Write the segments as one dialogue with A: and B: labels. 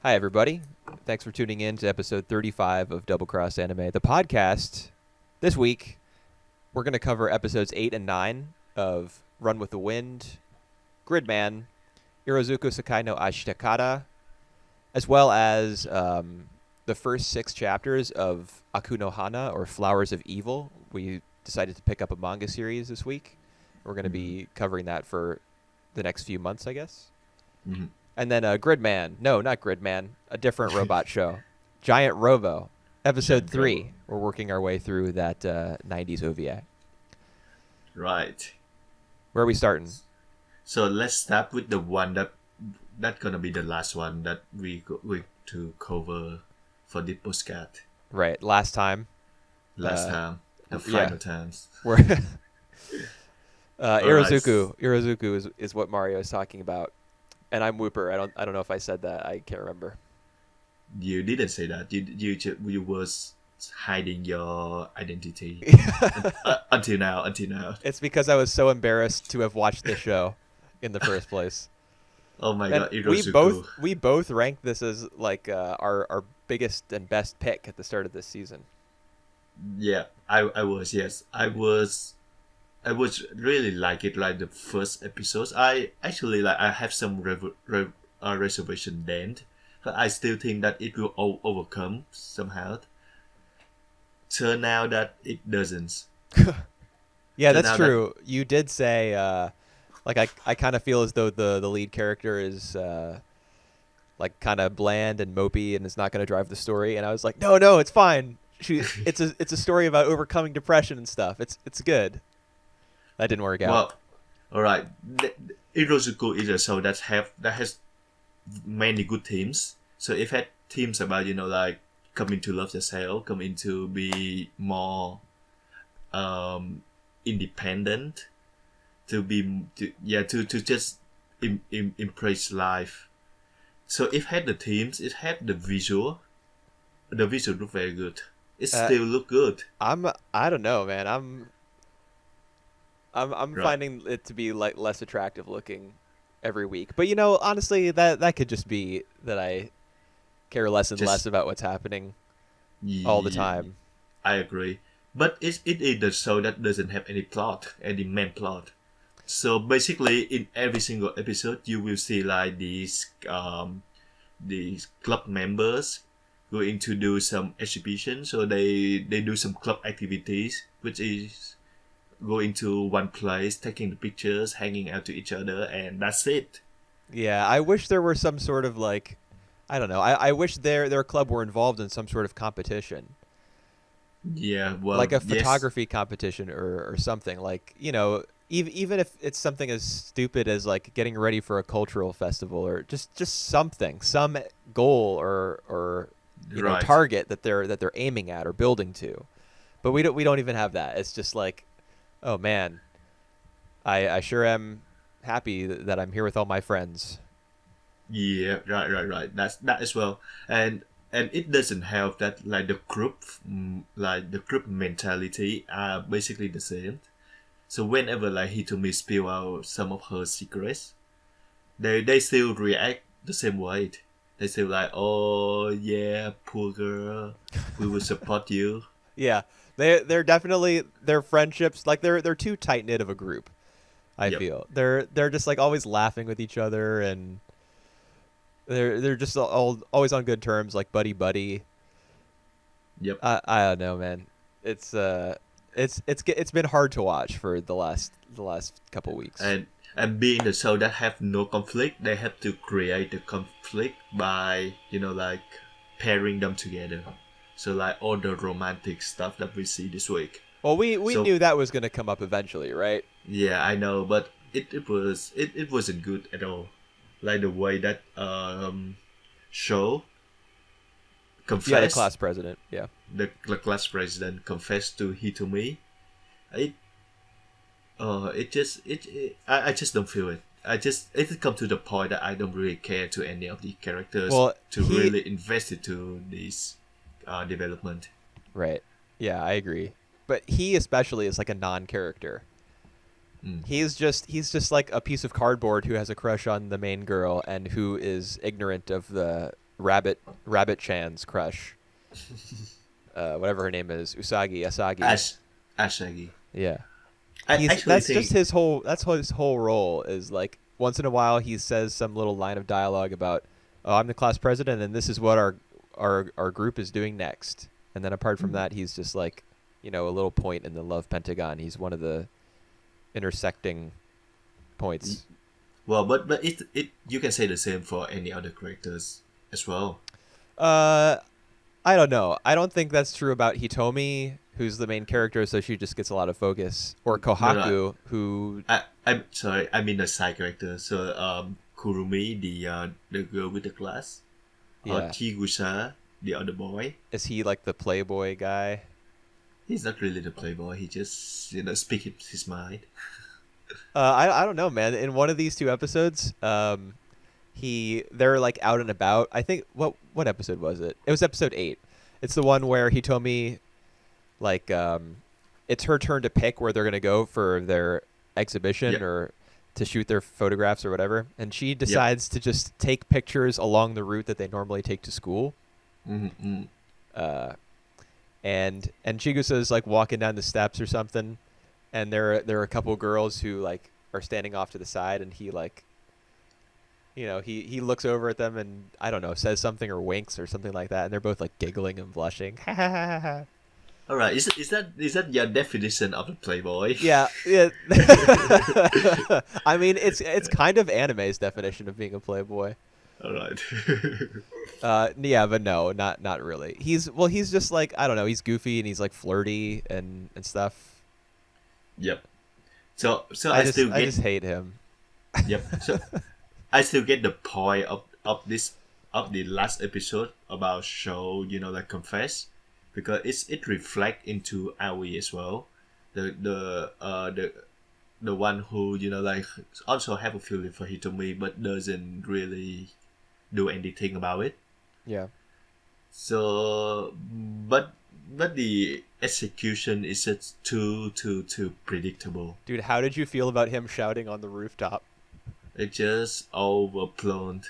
A: Hi, everybody. Thanks for tuning in to episode 35 of Double Cross Anime, the podcast. This week, we're going to cover episodes 8 and 9 of Run with the Wind, Gridman, Irozuku Sakai no Ashitakara, as well as the first 6 chapters of Aku no Hana, or Flowers of Evil. We decided to pick up a manga series this week. We're going to be covering that for the next few months, I guess.
B: Mhm.
A: And then Gridman. No, not Gridman. A different robot show. Giant Robo. Episode
B: Giant
A: 3.
B: Robo.
A: We're working our way through that 90s OVA.
B: Right.
A: Where are we starting?
B: So let's start with the one that's gonna be the last one that we to cover for the postcard
A: Right. Last time.
B: last
A: Uh,
B: time, the
A: yeah.
B: final times.
A: We're
B: Alright.
A: Irozuku. Irozuku is what Mario is talking about. And I'm Whooper. I don't know if I said that. I can't remember.
B: You didn't say that. You was hiding your identity until now. Until now.
A: It's because I was so embarrassed to have watched this show in the first place.
B: Oh my
A: And
B: god, Irozuku.
A: we both ranked this as like our biggest and best pick at the start of this season.
B: Yeah, I was, yes. I was really like it, like the first episodes. I have some reservation then, but I still think that it will overcome somehow. Turn out that it doesn't.
A: Yeah,
B: So
A: that's
B: now
A: true. You did say like I kind of feel as though the lead character is like kind of bland and mopey and is not going to drive the story, and I was like, no, it's fine. It's a story about overcoming depression and stuff. It's good. That didn't work out.
B: well, all right. Irozuku is a show that has many good themes. So if had themes about like coming to love yourself, coming to be more independent, to just embrace life. So it had the themes, it had the visual. The visual look very good. It still look good.
A: I don't know, man. I'm
B: Right.
A: finding it to be like less attractive looking every week. But honestly, that could just be that I care less and
B: Just
A: less about what's happening all the
B: yeah,
A: time.
B: I agree. But it is the show that doesn't have any plot, any main plot. So basically, in every single episode, you will see like these club members going to do some exhibition. So they do some club activities, which is going to one place, taking the pictures, hanging out to each other, and that's it.
A: Yeah, I wish there were some sort of like, I don't know. I wish their club were involved in some sort of competition,
B: Yeah, well,
A: like a
B: yes,
A: photography competition or something. Like even if it's something as stupid as like getting ready for a cultural festival or just something, some goal or
B: right.
A: target that they're aiming at or building to. But we don't even have that. It's just like, oh man, I sure am happy that I'm here with all my friends.
B: Yeah, right. That's that as well, and it doesn't help that like the group mentality are basically the same. So whenever like Hitomi spill out some of her secrets, they still react the same way. They still like, oh yeah, poor girl, we will support you.
A: Yeah, they're definitely their friendships like they're too tight knit of a group. I
B: Yep,
A: feel they're just like always laughing with each other and they're just all always on good terms like buddy.
B: yep.
A: I don't know, man. It's it's been hard to watch for the last couple weeks.
B: And being the show that have no conflict, they have to create the conflict by like pairing them together. So like all the romantic stuff that we see this week.
A: Well, we
B: So
A: knew that was going to come up eventually, right?
B: yeah, I know, but it wasn't good at all. Like the way that show
A: Yeah, the
B: confessed
A: class president. Yeah.
B: the class president confessed to Hitomi. It I just don't feel it. It come to the point that I don't really care to any of the characters
A: Well,
B: to really invest into this development.
A: right. Yeah, I agree. But he especially is like a non-character.
B: Mm.
A: He's just like a piece of cardboard who has a crush on the main girl and who is ignorant of Rabbit Chan's crush. Whatever her name is, Asagi.
B: Ashagi.
A: Yeah.
B: I actually
A: That's
B: think
A: just his whole role is like once in a while he says some little line of dialogue about, oh, I'm the class president and this is what our group is doing next. And then apart from that, he's just like, a little point in the love pentagon. He's one of the intersecting points.
B: well, but it you can say the same for any other characters as well.
A: I don't know. I don't think that's true about Hitomi, who's the main character, so she just gets a lot of focus. Or Kohaku, who
B: I'm sorry, I mean the side character. So Kurumi, the girl with the glass, or Chigusa, the other boy.
A: Is he like the playboy guy?
B: He's not really the playboy. He just speak his mind.
A: I don't know, man. In one of these two episodes, they're like out and about. I think what episode was it? It was episode 8. It's the one where Hitomi, like, it's her turn to pick where they're gonna go for their exhibition or to shoot their photographs or whatever, and she decides to just take pictures along the route that they normally take to school.
B: Mm-hmm.
A: And Chigusa's like walking down the steps or something, and there are a couple girls who like are standing off to the side, and he like, he looks over at them and I don't know, says something or winks or something like that, and they're both like giggling and blushing.
B: All right, is that your definition of a playboy?
A: Yeah. I mean, it's kind of anime's definition of being a playboy.
B: All right.
A: Yeah, but no, not really. He's just like, I don't know, he's goofy and he's like flirty and stuff.
B: Yep. So
A: I just hate him.
B: Yep. So I still get the point of the last episode about show, like confess, because it reflect into Aoi as well. The one who like also have a feeling for Hitomi but doesn't really do anything about it.
A: Yeah.
B: So, but the execution is just too predictable.
A: Dude, how did you feel about him shouting on the rooftop?
B: It just overblown.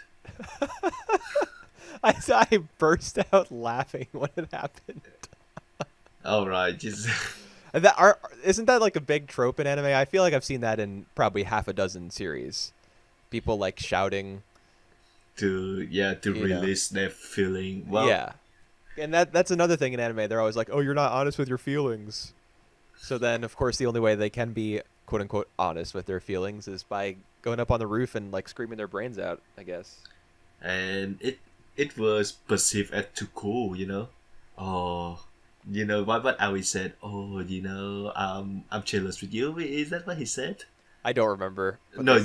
A: I burst out laughing when it happened.
B: All right, just
A: isn't that like a big trope in anime? I feel like I've seen that in probably half a dozen series. People like shouting
B: to release their feeling. Well,
A: yeah, and that's another thing in anime. They're always like, "Oh, you're not honest with your feelings." So then, of course, the only way they can be "quote unquote" honest with their feelings is by going up on the roof and like screaming their brains out, I guess.
B: And it was perceived as too cool, Oh, what Aoi said. Oh, I'm jealous with you. Is that what he said?
A: I don't remember.
B: No,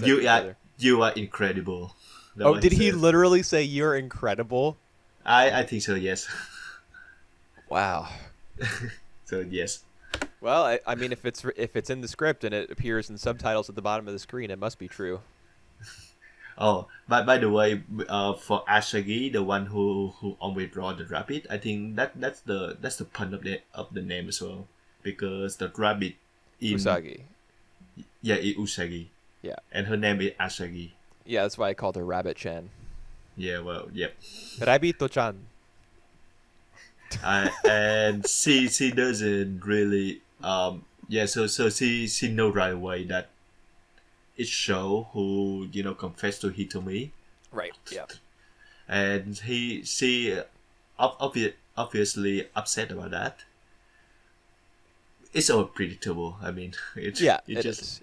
B: you are incredible.
A: Oh, did he literally say you're incredible?
B: I think so, yes.
A: Wow.
B: So yes.
A: Well, I mean, if it's in the script and it appears in subtitles at the bottom of the screen, it must be true.
B: Oh, by the way, for Ashagi, the one who always draw the rabbit, I think that's the pun of the name as well, because the rabbit in
A: Usagi.
B: Yeah, Usagi.
A: Yeah.
B: And her name is Ashagi.
A: Yeah, that's why I called her Rabbit Chan.
B: Yeah, well, yep.
A: Rabbito Chan.
B: And she doesn't really so she know right away that it's Show who confessed to Hitomi.
A: Right. Yeah.
B: And she obviously upset about that. It's all predictable. I mean, it just
A: is.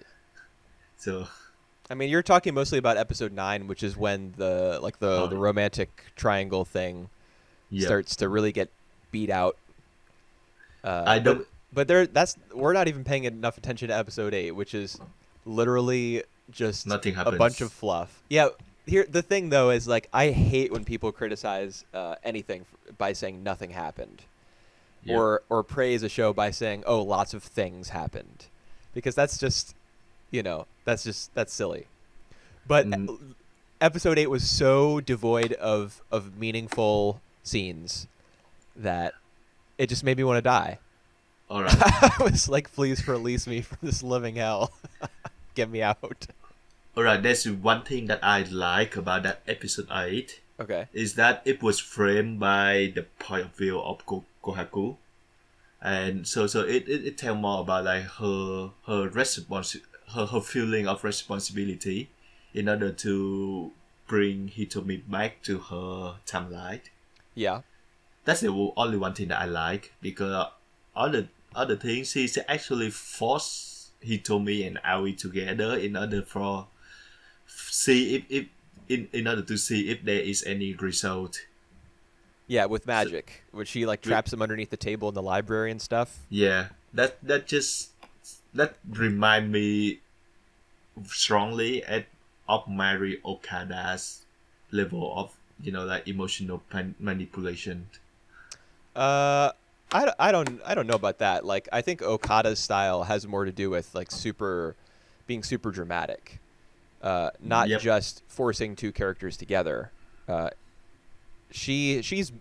B: So.
A: I mean, you're talking mostly about episode 9, which is when the romantic triangle thing starts to really get beat out.
B: I don't.
A: But we're not even paying enough attention to episode 8, which is literally just
B: nothing happens.
A: A bunch of fluff. Yeah. Here, the thing though is like I hate when people criticize anything by saying nothing happened, or praise a show by saying oh lots of things happened, because that's just. That's silly. But episode 8 was so devoid of meaningful scenes that it just made me want to die.
B: All right.
A: I was like, please release me from this living hell. Get me out.
B: All right, there's one thing that I like about that episode 8.
A: Okay.
B: is that it was framed by the point of view of Kohaku, and so it tell more about like her feeling of responsibility in order to bring Hitomi back to her timeline.
A: Yeah.
B: That's the only one thing that I like, because other things is actually force Hitomi and Aoi together in order for see if in order to see if there is any result.
A: Yeah, with
B: So,
A: magic, which she like
B: with,
A: traps him underneath the table in the library and stuff.
B: yeah, that remind me strongly of Mari Okada's level of like emotional manipulation.
A: Uh, I don't know about that. Like, I think Okada's style has more to do with like being super dramatic, not
B: Yep.
A: just forcing two characters together. Uh, she's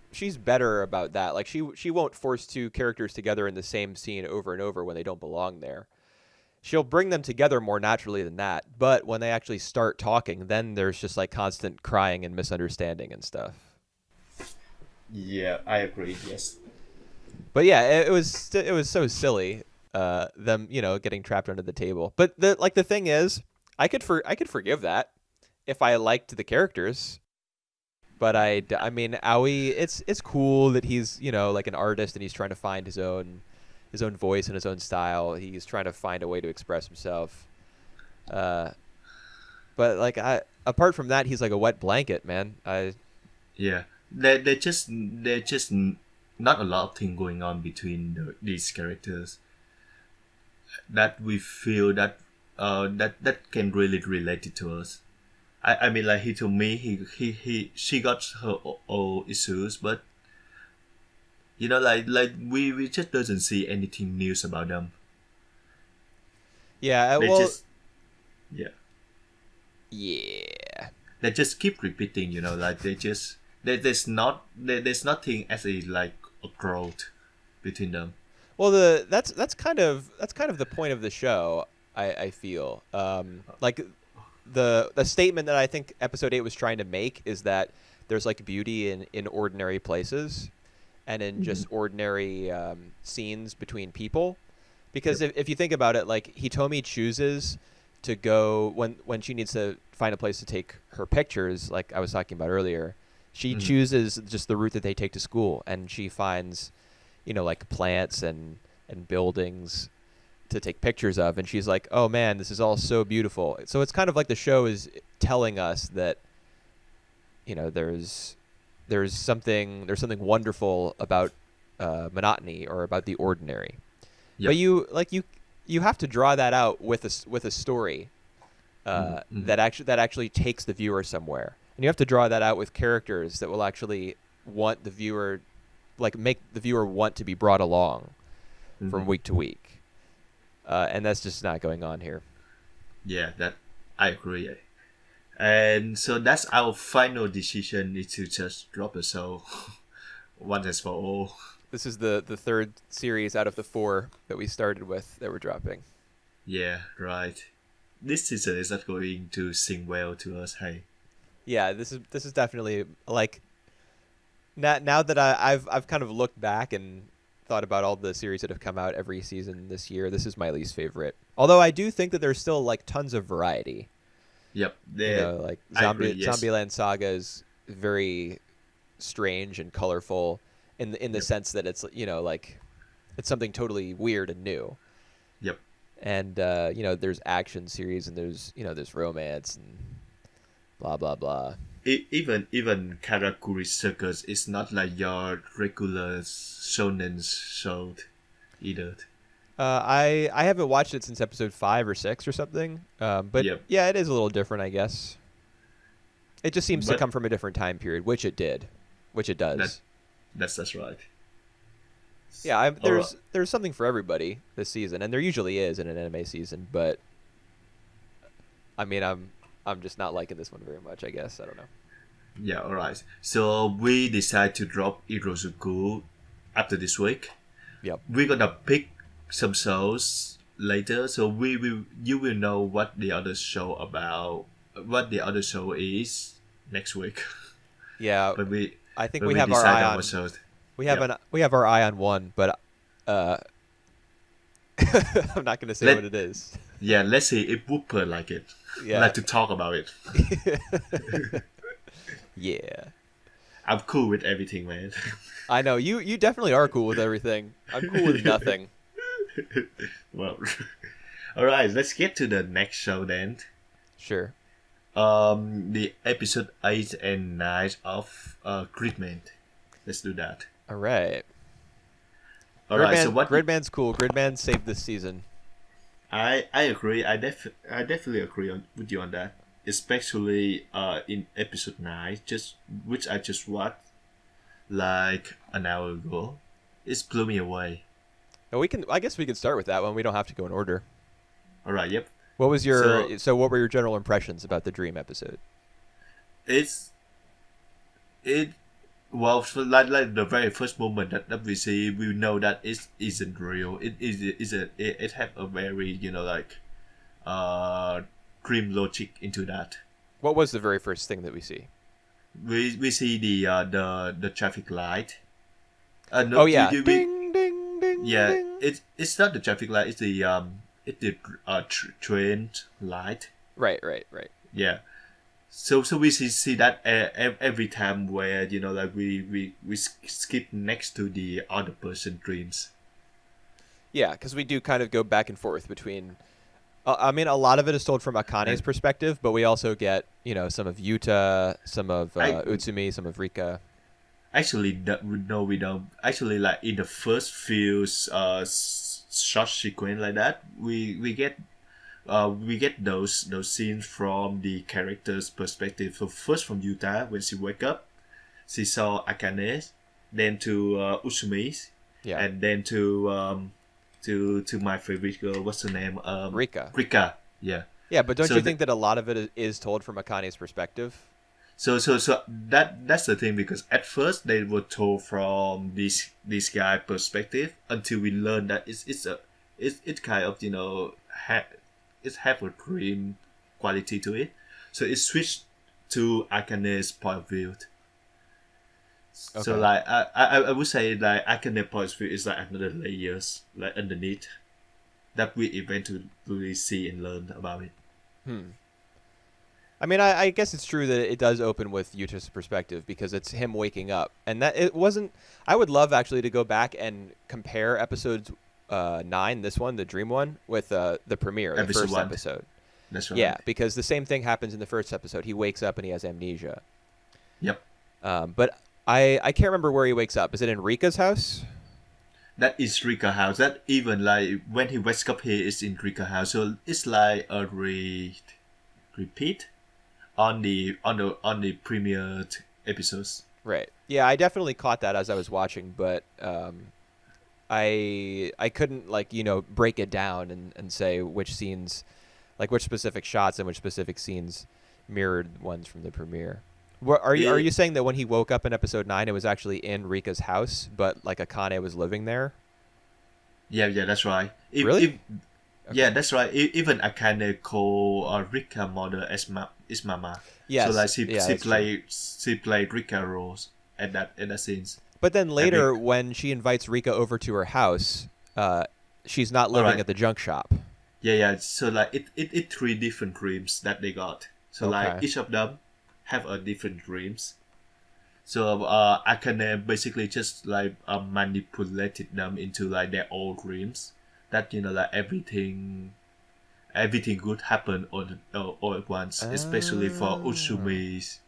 A: better about that. Like, she won't force two characters together in the same scene over and over when they don't belong there. She'll bring them together more naturally than that. But when they actually start talking, then there's just like constant crying and misunderstanding and stuff.
B: Yeah, I agree. Yes.
A: But yeah, it was so silly, them getting trapped under the table. But the thing is, I could forgive that if I liked the characters. But I mean, Aoi, it's cool that he's like an artist and he's trying to find his own voice and his own style. He's trying to find a way to express himself. Uh, but like apart from that, he's like a wet blanket, man.
B: Yeah, they just not a lot of thing going on between these characters that we feel that can really relate it to us. I mean, like he to me, she got her own issues, but like we just doesn't see anything news about them.
A: Yeah,
B: They
A: well,
B: just yeah,
A: yeah.
B: they just keep repeating. Like there's nothing as a like a growth between them.
A: Well, that's kind of the point of the show. I feel like the statement that I think episode 8 was trying to make is that there's like beauty in ordinary places and in just ordinary scenes between people. Because
B: Yep.
A: if you think about it, like Hitomi chooses to go when she needs to find a place to take her pictures, like I was talking about earlier, she
B: Mhm.
A: chooses just the route that they take to school, and she finds, like plants and buildings to take pictures of, and she's like, "Oh man, this is all so beautiful." So it's kind of like the show is telling us that there's something wonderful about monotony or about the ordinary. But
B: Yep.
A: you have to draw that out with a story
B: Mm-hmm.
A: that actually takes the viewer somewhere, and you have to draw that out with characters that will actually want the viewer, like make the viewer want to be brought along from
B: Mm-hmm.
A: week to week, and that's just not going on here.
B: Yeah, that I agree. And so that's our final decision is to just drop the show once and for all.
A: This is the third series out of the four that we started with that we're dropping.
B: Yeah, right. This season is not going to sing well to us. Hey.
A: Yeah, this is definitely like now that I've kind of looked back and thought about all the series that have come out every season this year. This is my least favorite. Although I do think that there's still like tons of variety.
B: Yep. There.
A: Like
B: I agree. Yes.
A: Zombieland Saga is very strange and colorful in the
B: Yep.
A: sense that it's like it's something totally weird and new.
B: Yep.
A: And there's action series and there's romance and blah blah blah.
B: Even Karakuri Circus is not like your regular shonen show either.
A: I haven't watched it since episode 5 or 6 or something. But
B: Yep.
A: yeah, it is a little different, I guess. It just seems to
B: But
A: come from a different time period, which it does.
B: that's right.
A: Yeah,
B: Alright.
A: there's something for everybody this season, and there usually is in an anime season. But I mean, I'm just not liking this one very much. I guess I don't know.
B: Yeah, alright. So we decide to drop Irozuku after this week.
A: Yep.
B: We're gonna pick some shows later, so you will know what the other show is next week.
A: Yeah,
B: when we
A: I think
B: when
A: we
B: we
A: have our
B: decide
A: eye
B: our
A: on
B: episode.
A: we have
B: Yep.
A: our eye on one, but uh, I'm not going to say what
B: Let
A: it is.
B: let's see if Whooper like it.
A: Yeah.
B: Like to talk about it.
A: Yeah.
B: I'm cool with everything, man.
A: I know you definitely are cool with everything. I'm cool with nothing.
B: Well, all right. Let's get to the next show then.
A: Sure.
B: The episode 8 and 9 of Gridman. Let's do that.
A: All right.
B: All right. So what
A: Gridman's cool. Gridman saved this season.
B: I agree. I definitely agree with you on that. Especially in episode 9, just which I just watched like an hour ago. It blew me away.
A: And I guess we can start with that one. We don't have to go in order.
B: All right. Yep.
A: What was so what were your general impressions about the dream episode?
B: It's it well for like the very first moment that we see, we know that it isn't real. It have a very like dream logic into that.
A: What was the very first thing that we see?
B: We see the traffic light. No,
A: Oh yeah.
B: we,
A: Ding ding ding
B: yeah.
A: ding.
B: It's not the traffic light. It's the train light.
A: Right.
B: Yeah. So we see that every time where like we skip next to the other person dreams.
A: Yeah, because we do kind of go back and forth between. I mean, a lot of it is told from Akane's
B: And-
A: perspective, but we also get some of Yuta, some of
B: I-
A: Utsumi, some of Rika.
B: Actually, no, we don't. Actually, like in the first few short sequence like that, we get those scenes from the character's perspective. So first from Yuta when she wake up, she saw Akane, then to Utsumi,
A: Yeah,
B: and then to my favorite girl. What's her name?
A: Rika.
B: Rika. Yeah.
A: Yeah, but don't
B: So
A: you
B: the-
A: think that a lot of it is told from Akane's perspective?
B: So that's the thing, because at first they were told from this guy perspective until we learn that it's kind of it have a dream quality to it. So it switched to Akane's point of view.
A: Okay.
B: So like I would say like Akane point of view is like another layers like underneath that we eventually see and learn about it.
A: I mean, I guess it's true that it does open with Yuta's perspective because it's him waking up, and that it wasn't. I would love actually to go back and compare episodes 9, this one, the dream one, with the premiere, the
B: Episode
A: first
B: 1.
A: episode.
B: That's right.
A: Yeah, because the same thing happens in the first episode. He wakes up and he has amnesia.
B: Yep.
A: But I can't remember where he wakes up. Is it in Rika's house?
B: That is Rika house. That even like when he wakes up here is in Rika house. So it's like a repeat on the premiere episodes.
A: Right. Yeah, I definitely caught that as I was watching, but I couldn't break it down and say which scenes, like which specific shots and which specific scenes mirrored ones from the premiere. Are you saying that when he woke up in episode 9, it was actually in Rika's house, but like Akane was living there?
B: Yeah, that's right.
A: Really?
B: Yeah, that's right. Even Akane call Rika mother as mama.
A: Yes.
B: So like she played Rika roles at that scenes.
A: But then later, when she invites Rika over to her house, she's not living
B: Alright.
A: at the junk shop.
B: Yeah. So like it 3 different dreams that they got. So like
A: Okay.
B: each of them have a different dreams. So Akane basically just like manipulated them into like their old dreams. That like everything good happened all at once, especially for Utsumi's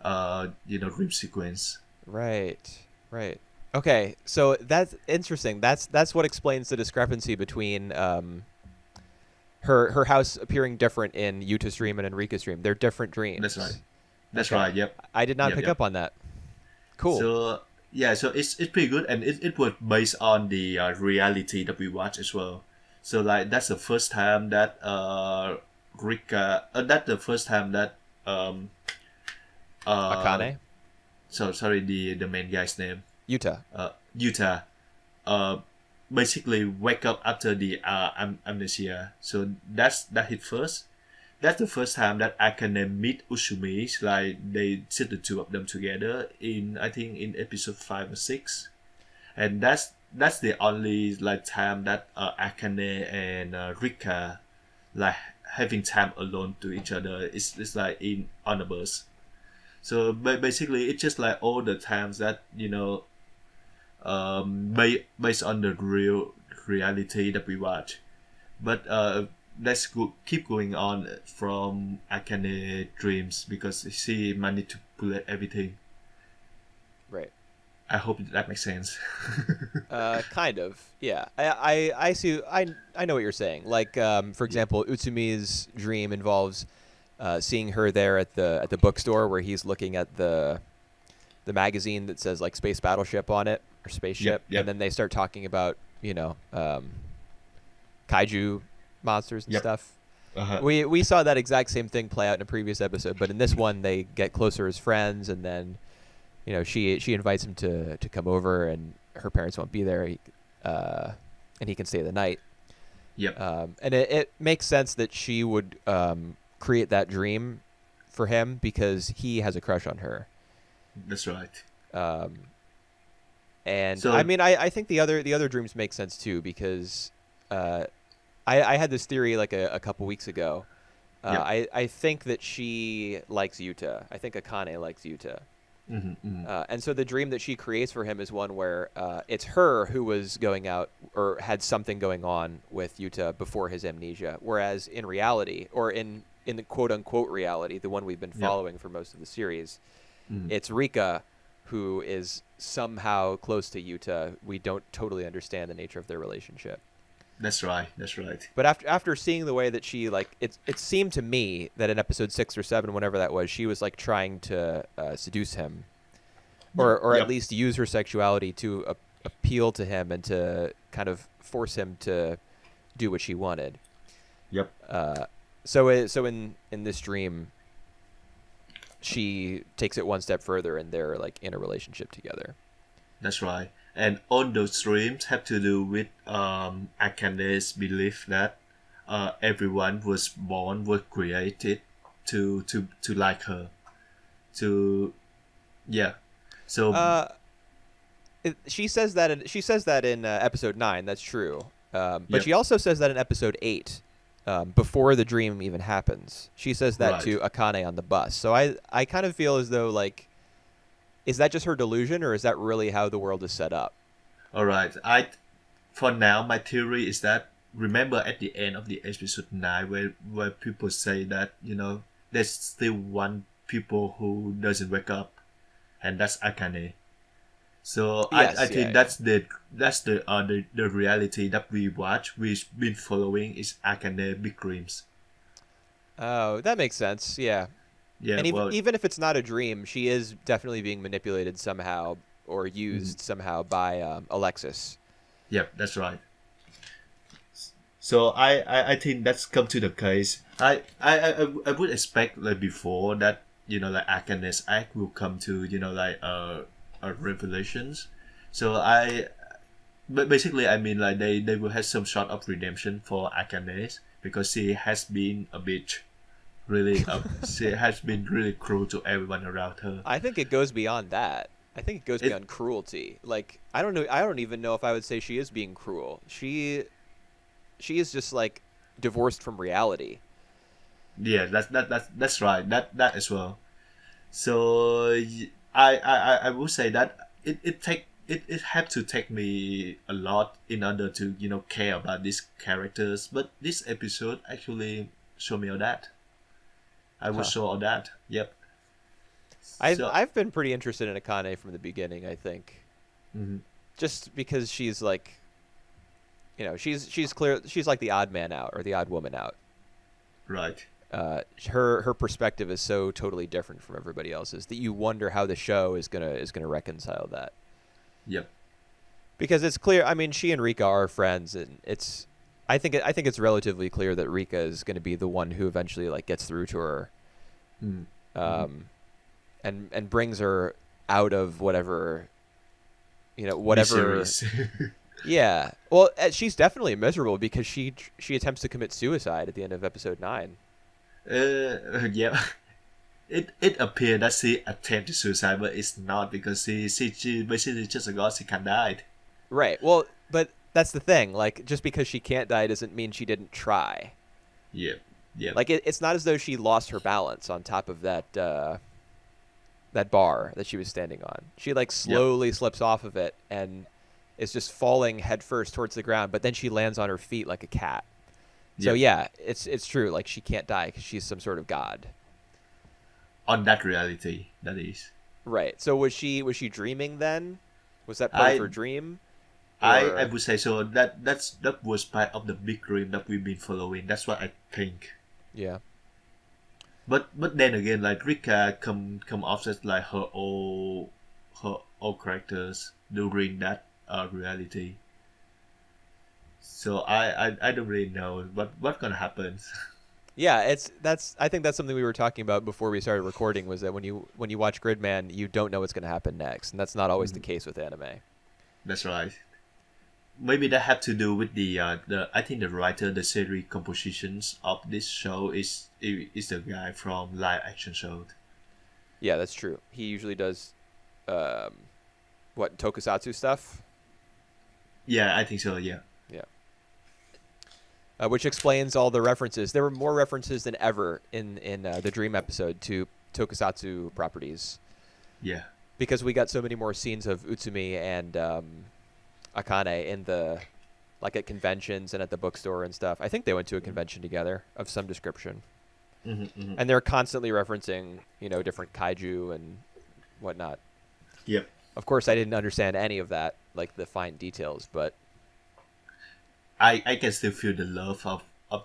B: dream sequence.
A: Right. Okay, so that's interesting. That's what explains the discrepancy between her house appearing different in Yuta's dream and Enrica's dream. They're different dreams.
B: That's right. That's
A: Okay.
B: right. Yep.
A: I did not
B: Yep,
A: pick
B: yep.
A: up on that. Cool.
B: So yeah, so it's pretty good, and it was based on the reality that we watch as well. So like that's the first time that Rika. That's the first time that
A: Akane,
B: So sorry, the main guy's name.
A: Yuta.
B: Yuta. Basically wake up after the amnesia. So that hit first. that's the first time that Akane meet Usumi. Like they sit the two of them together in, I think, in episode 5 or 6, and that's the only like time that Akane and Rika like having time alone to each other. It's like in on a bus. So basically, it's just like all the times that based on the real reality that we watch. But keep going on from Akane dreams because she managed to pull at everything.
A: Right.
B: I hope that makes sense.
A: Kind of. Yeah. I see. I know what you're saying. Like, for example, Utsumi's dream involves seeing her there at the bookstore where he's looking at the magazine that says like space battleship on it or spaceship,
B: Yep.
A: and then they start talking about kaiju monsters and
B: Yep.
A: stuff.
B: Uh-huh.
A: We saw that exact same thing play out in a previous episode, but in this one they get closer as friends, and then she invites him to come over, and her parents won't be there, and he can stay the night.
B: Yep.
A: And it makes sense that she would create that dream for him because he has a crush on her.
B: That's right.
A: And
B: So
A: I mean, I think the other dreams make sense too because I had this theory like a couple weeks ago.
B: Yep.
A: I think that she likes Yuta. I think Akane likes Yuta. And so the dream that she creates for him is one where it's her who was going out or had something going on with Yuta before his amnesia, whereas in reality, or in the quote-unquote reality, the one we've been following for most of the series, it's Rika who is somehow close to Yuta. We don't totally understand the nature of their relationship.
B: That's right. That's right.
A: But after seeing the way that she like it seemed to me that in episode 6 or 7, whenever that was, she was like trying to seduce him, or
B: Yep.
A: at least use her sexuality to appeal to him and to kind of force him to do what she wanted.
B: Yep.
A: So in this dream, she takes it one step further, and they're like in a relationship together.
B: That's right. And all those dreams have to do with Akane's belief that everyone was created to like her. So
A: She says that in episode 9. That's true. But
B: Yep.
A: she also says that in episode 8, before the dream even happens. She says that
B: Right.
A: to Akane on the bus. So I kind of feel as though like, is that just her delusion, or is that really how the world is set up?
B: all right. For now, my theory is that, remember at the end of the episode 9 where people say that there's still one people who doesn't wake up, and that's Akane. So
A: Yes,
B: I think
A: yeah.
B: that's the reality that we've been following is Akane big dreams.
A: Oh, that makes sense. Yeah.
B: Yeah,
A: And
B: well,
A: even if it's not a dream, she is definitely being manipulated somehow or used somehow by Alexis.
B: yeah, that's right. So I think that's come to the case. I would expect like before that like Akane's act will come to like revelations. So but basically I mean like they will have some sort of redemption for Akane because she has been a bitch. Really, she has been really cruel to everyone around her.
A: I think it goes beyond that. I think it goes beyond cruelty. Like, I don't know. I don't even know if I would say she is being cruel. She is just like divorced from reality.
B: Yeah, that's right. That as well. So I will say that it had to take me a lot in order to care about these characters. But this episode actually showed me all that. I was sure of that. Yep.
A: I've been pretty interested in Akane from the beginning. I think,
B: Mhm.
A: just because she's like, she's clear. She's like the odd man out or the odd woman out.
B: Right.
A: Her perspective is so totally different from everybody else's that you wonder how the show is gonna reconcile that.
B: Yep.
A: Because it's clear. I mean, she and Rika are friends, and I think it's relatively clear that Rika is going to be the one who eventually like gets through to her, and brings her out of whatever.
B: Miseries.
A: Yeah. Well, she's definitely miserable because she attempts to commit suicide at the end of episode 9.
B: Yeah. It appeared that she attempted suicide, but it's not because she basically just a god. She can die.
A: Right. Well, but that's the thing. Like, just because she can't die doesn't mean she didn't try.
B: Yep. Yep.
A: Like, it's not as though she lost her balance on top of that bar that she was standing on. She like
B: Yep.
A: slowly slips off of it and is just falling headfirst towards the ground. But then she lands on her feet like a cat. So
B: Yep.
A: yeah, it's true. Like, she can't die because she's some sort of god.
B: On that reality, that is.
A: Right. So was she dreaming then? Was that part of
B: I
A: her dream?
B: I
A: Or
B: would say so. That was part of the big dream that we've been following. That's what I think.
A: yeah.
B: But then again, like Rika come off as like her old characters during that reality. So I don't really know what gonna happen.
A: Yeah, I think that's something we were talking about before we started recording, was that when you watch Gridman, you don't know what's going to happen next, and that's not always the case with anime.
B: That's right. Maybe that had to do with the I think the writer, the series compositions of this show is the guy from live action show.
A: Yeah, that's true. He usually does um what, tokusatsu stuff?
B: Yeah, I think so. Yeah.
A: Yeah. Which explains all the references. There were more references than ever in the Dream episode to tokusatsu properties,
B: Yeah.
A: because we got so many more scenes of Utsumi and Akane in the, like, at conventions and at the bookstore and stuff. I think they went to a convention together of some description,
B: Mm-hmm.
A: and they're constantly referencing, different kaiju and whatnot.
B: Yep.
A: Of course, I didn't understand any of that, like the fine details, but
B: I can still feel the love of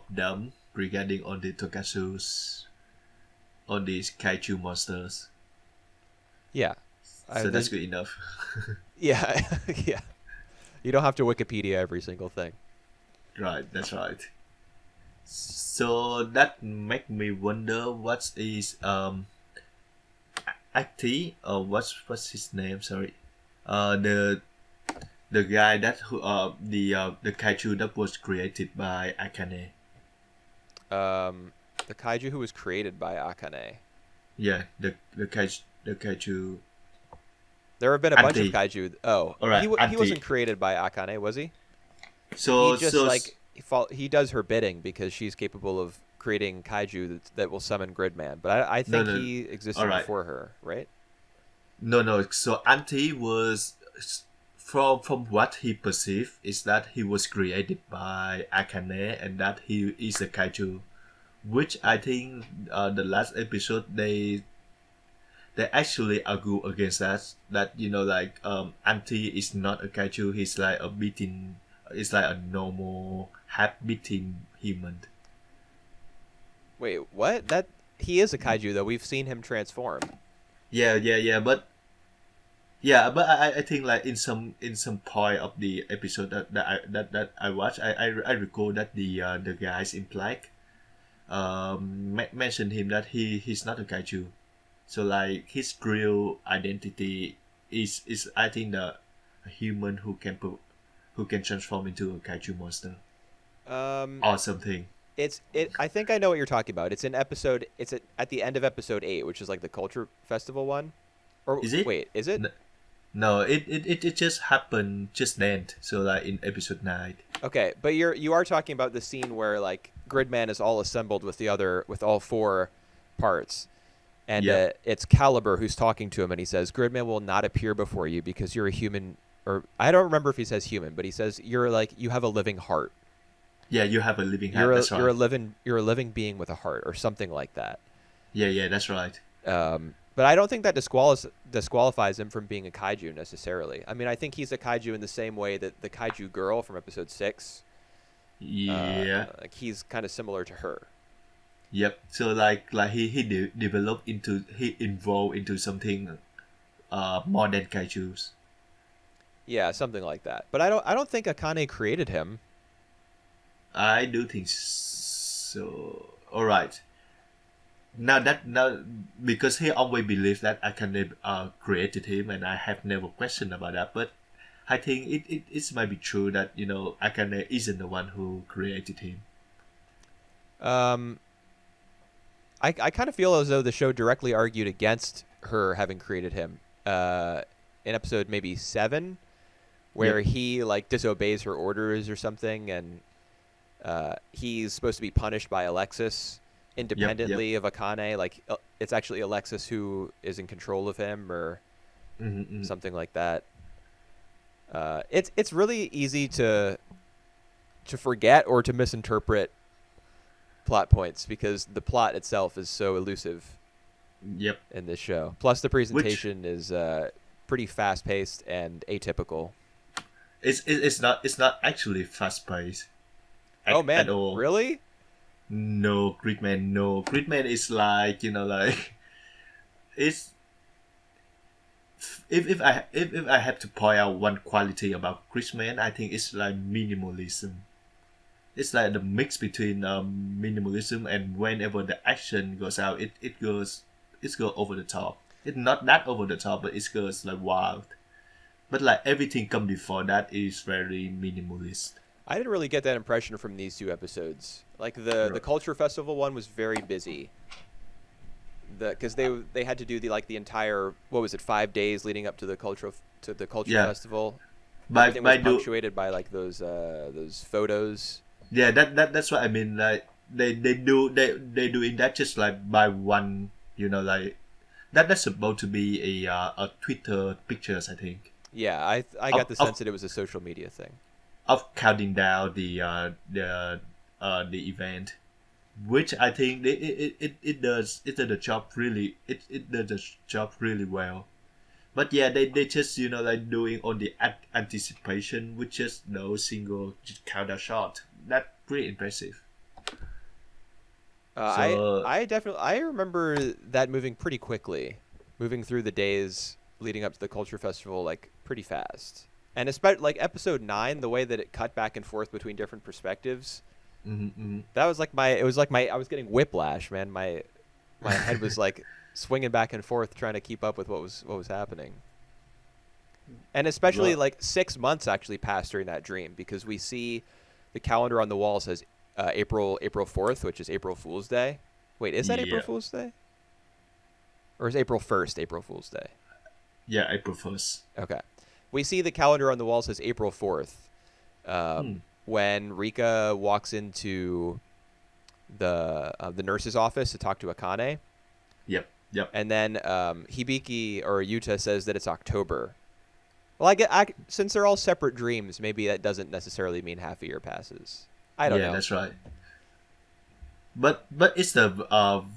B: them regarding on the tokusatsus on these kaiju monsters.
A: yeah,
B: So that's good enough.
A: yeah, yeah. You don't have to Wikipedia every single thing.
B: Right, that's right. So that make me wonder what is Acti or what's his name? Sorry, the guy that who the kaiju that was created by Akane.
A: The kaiju who was created by Akane.
B: Yeah, the kaiju.
A: There have been a bunch of
B: Anti.
A: kaiju. Oh,
B: All right,
A: he
B: Anti.
A: wasn't created by Akane, was he?
B: So
A: He just
B: so
A: like he does her bidding because she's capable of creating kaiju that will summon Gridman. But I think
B: no.
A: he existed
B: All right.
A: before her, right?
B: No. So Anti was from what he perceived is that he was created by Akane and that he is a kaiju, which I think the last episode they actually argue against that. That like Anti is not a kaiju. He's like a beating. It's like a normal half beating human.
A: Wait, what? That he is a kaiju though. We've seen him transform.
B: Yeah. But yeah, but I think like in some point of the episode that I watched, I recall that the guys in black mentioned him that he's not a kaiju. So like his real identity is I think a human who can transform into a kaiju monster
A: Um,
B: or something.
A: I think I know what you're talking about. It's in episode. It's at the end of episode 8, which is like the culture festival one. Or
B: Is it?
A: wait, is it?
B: No, it just happened just then. So like in episode 9.
A: Okay, but you are talking about the scene where like Gridman is all assembled with all 4 parts, and
B: Yeah.
A: it's Caliber who's talking to him, and he says Gridman will not appear before you because you're a human. Or I don't remember if he says human, but he says you have a living heart.
B: Yeah, you have a living heart. That's right.
A: You're a living being with a heart, or something like that.
B: Yeah, that's right.
A: But I don't think that disqualifies him from being a kaiju necessarily. I mean, I think he's a kaiju in the same way that the kaiju girl from episode 6.
B: Yeah.
A: Like he's kind of similar to her.
B: Yep. So like developed into he evolved into something more than kaijus.
A: Yeah, something like that. But I don't think Akane created him.
B: I do think so. All right. Now because he always believed that Akane created him, and I have never questioned about that. But I think it might be true that Akane isn't the one who created him.
A: I kind of feel as though the show directly argued against her having created him. In episode maybe 7, where
B: Yep.
A: he like disobeys her orders or something, and he's supposed to be punished by Alexis
B: Yep.
A: independently of Akane. Like it's actually Alexis who is in control of him, or
B: Mm-hmm.
A: something like that. It's really easy to forget or to misinterpret plot points because the plot itself is so elusive
B: Yep.
A: in this show. Plus, the
B: Which
A: presentation is pretty fast paced and atypical.
B: it's not actually fast paced
A: Oh
B: at
A: man,
B: all.
A: really?
B: No, Gridman. No, Gridman is like, like it's if I have to point out one quality about Gridman, I think it's like minimalism. It's like the mix between minimalism and whenever the action goes out, it goes over the top. It's not that over the top, but it goes like wild. But like everything come before that is very minimalist.
A: I didn't really get that impression from these 2 episodes. Like the
B: Right.
A: culture festival one was very busy. Because they had to do the entire, what was it, 5 days leading up to the culture
B: Yeah,
A: festival.
B: by
A: Everything was
B: by do
A: punctuated by like those photos.
B: yeah, that's what I mean. Like they doing that just like by one, like that's supposed to be a Twitter pictures, I think,
A: Yeah, I got
B: of
A: the
B: of,
A: sense that it was a social media thing.
B: of counting down the event, which I think it does the job really, it does the job really well. But yeah, they just like doing on the anticipation with just no single counter shot. That's pretty impressive. So
A: I remember that moving pretty quickly, moving through the days leading up to the culture festival like pretty fast. And especially like episode 9, the way that it cut back and forth between different perspectives, that was like I was getting whiplash, man. My head was like swinging back and forth trying to keep up with what was happening. And especially
B: well,
A: like 6 months actually passed during that dream because we see the calendar on the wall says April 4th, which is April Fool's Day. Wait, is that April
B: yeah,
A: Fool's Day? Or is April 1st April Fool's Day?
B: yeah, April 1st.
A: Okay. We see the calendar on the wall says April 4th.
B: Hmm.
A: When Rika walks into the nurse's office to talk to Akane,
B: Yep, yep.
A: and then Hibiki or Yuta says that it's October. Well, since they're all separate dreams, maybe that doesn't necessarily mean half a year passes. I don't
B: Yeah,
A: know.
B: that's right. But it's the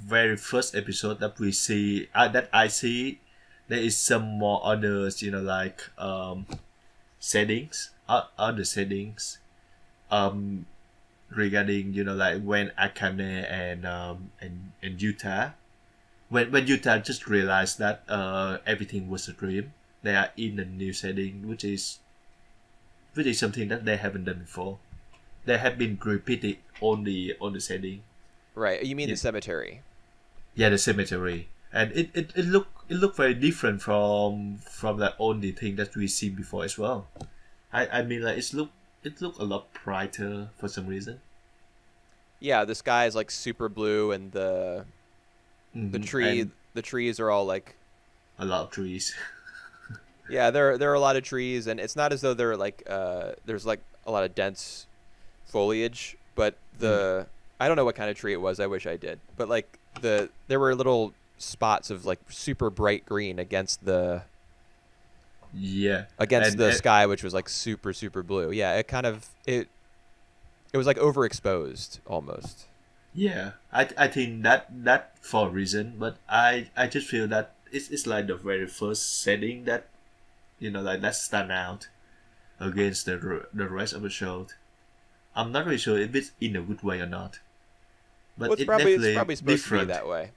B: very first episode that we see that I see. There is some more others, like settings, other settings, um, regarding like when Akane and Yuta, when Yuta just realized that everything was a dream, they are in a new setting, which is something that they haven't done before. They have been repeated on the setting.
A: Right. You mean the
B: Yeah,
A: cemetery?
B: yeah, the cemetery, and it look very different from the only thing that we seen before as well. I mean like it look a lot brighter for some reason.
A: Yeah, the sky is like super blue, and the tree
B: And
A: the trees are all like,
B: a lot of trees.
A: yeah, there are a lot of trees, and it's not as though they're like there's like a lot of dense foliage, but
B: Mm.
A: I don't know what kind of tree it was. I wish I did, but like there were little spots of like super bright green
B: Yeah,
A: against
B: and,
A: the
B: and
A: sky, which was like super super blue. Yeah, it was like overexposed almost.
B: yeah, I think that for a reason, but I just feel that it's like the very first setting that like that stand out against the rest of the show. I'm not really sure if it's in a good way or not,
A: Well,
B: but
A: it's
B: it
A: probably
B: definitely
A: supposed to be
B: different.
A: that way,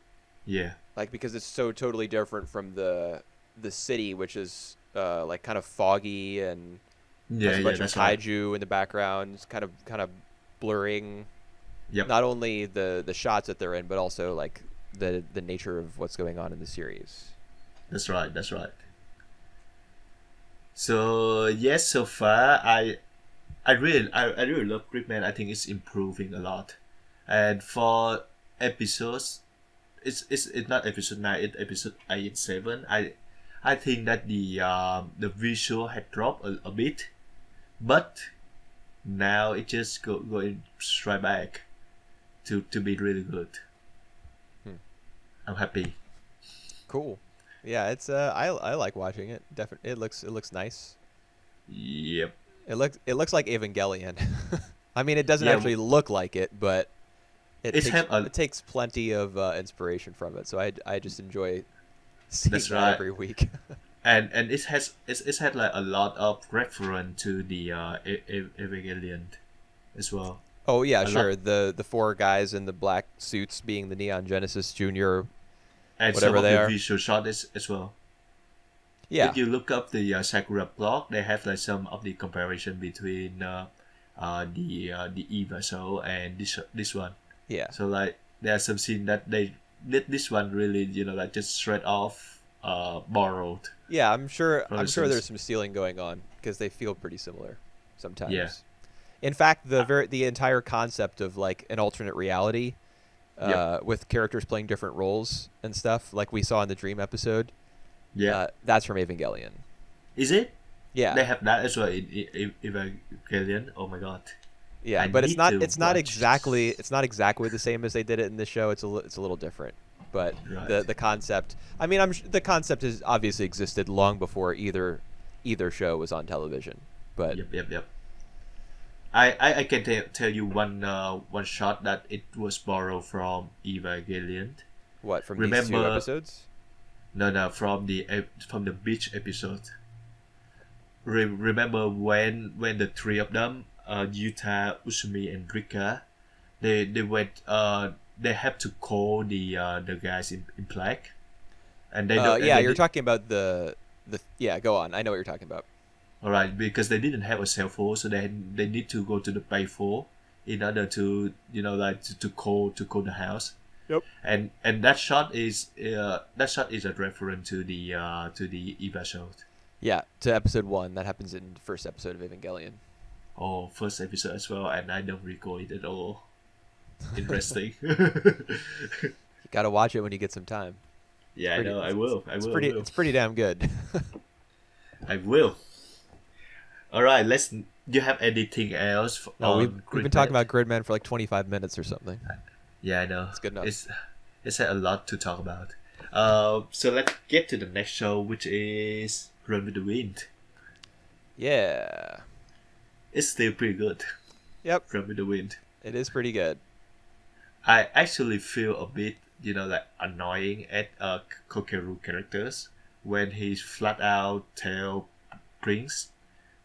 B: Yeah,
A: like because it's so totally different from the city, which is like kind of foggy and
B: yeah,
A: has a
B: yeah.
A: bunch of
B: That's right.
A: kaiju in the background. It's kind of blurring
B: Yep,
A: not only the shots that they're in, but also like the nature of what's going on in the series.
B: that's right. That's right. So yes, so far I really love Gridman. I think it's improving a lot, and for episodes it's not episode 9, it's episode 8, 7. I think that the visual had dropped a bit, but now it just going straight back to be really good.
A: Hmm.
B: I'm happy.
A: Cool. Yeah, it's I like watching it. Definitely, it looks nice.
B: Yep.
A: It looks like Evangelion. I mean, it doesn't
B: Yeah,
A: actually look like it, but
B: it's have a
A: it takes plenty of inspiration from it. So I just enjoy seeing
B: that's
A: that
B: right.
A: every week.
B: And it's had like a lot of reference to the Evangelion as well.
A: Oh yeah,
B: A
A: sure.
B: lot,
A: The four guys in the black suits being the Neon Genesis Junior,
B: and some
A: whatever
B: of
A: they
B: the
A: are.
B: visual shots as well.
A: Yeah.
B: If you look up the Sakura blog, they have like some of the comparison between the E.V.I.L show and this one.
A: Yeah.
B: So like there are some scene that they did this one really, like just straight off borrowed
A: Yeah,
B: from
A: I'm
B: the
A: sure there's
B: source.
A: some stealing going on because they feel pretty similar
B: Yeah.
A: sometimes. In fact,
B: Uh,
A: the entire concept of like an alternate reality
B: yep.
A: with characters playing different roles and stuff, like we saw in the Dream episode,
B: Yeah.
A: that's from Evangelion.
B: Is it?
A: Yeah,
B: They have that as well in Evangelion. Oh my god.
A: yeah,
B: I
A: but
B: need to watch.
A: it's not exactly the same as they did it in this show. It's a little different, but
B: Right.
A: the concept. I mean, the concept has obviously existed long before either show was on television. But
B: Yep. I can tell you one shot that it was borrowed from Evangelion.
A: what from these two
B: Remember?
A: episodes?
B: No, from the beach episode. Remember when the three of them, Yuta, Usumi, and Rika, they went they have to call the guys in black, and they don't. And
A: Yeah,
B: they
A: you're
B: did,
A: talking about the yeah. Go on. I know what you're talking about.
B: all right, because they didn't have a cell phone, so they need to go to the payphone in order to like to call the house.
A: Yep.
B: And that shot is a reference to the Eva show.
A: Yeah, to episode 1. That happens in the first episode of Evangelion.
B: Oh, first episode as well, and I don't recall it at all. Interesting.
A: You got to watch it when you get some time.
B: Yeah, I know. I will.
A: It's pretty damn good.
B: I will. All right. Let's. Do you have anything else
A: No,
B: on
A: we've been talking
B: Gridman?
A: about Gridman for like 25 minutes or something.
B: Yeah, I know.
A: It's good enough.
B: It's a lot to talk about. So let's get to the next show, which is Run with the Wind.
A: Yeah.
B: It's still pretty good.
A: Yep.
B: Run with the Wind.
A: It is pretty good.
B: I actually feel a bit, like annoying at Kokeru characters when he's flat out tell Prince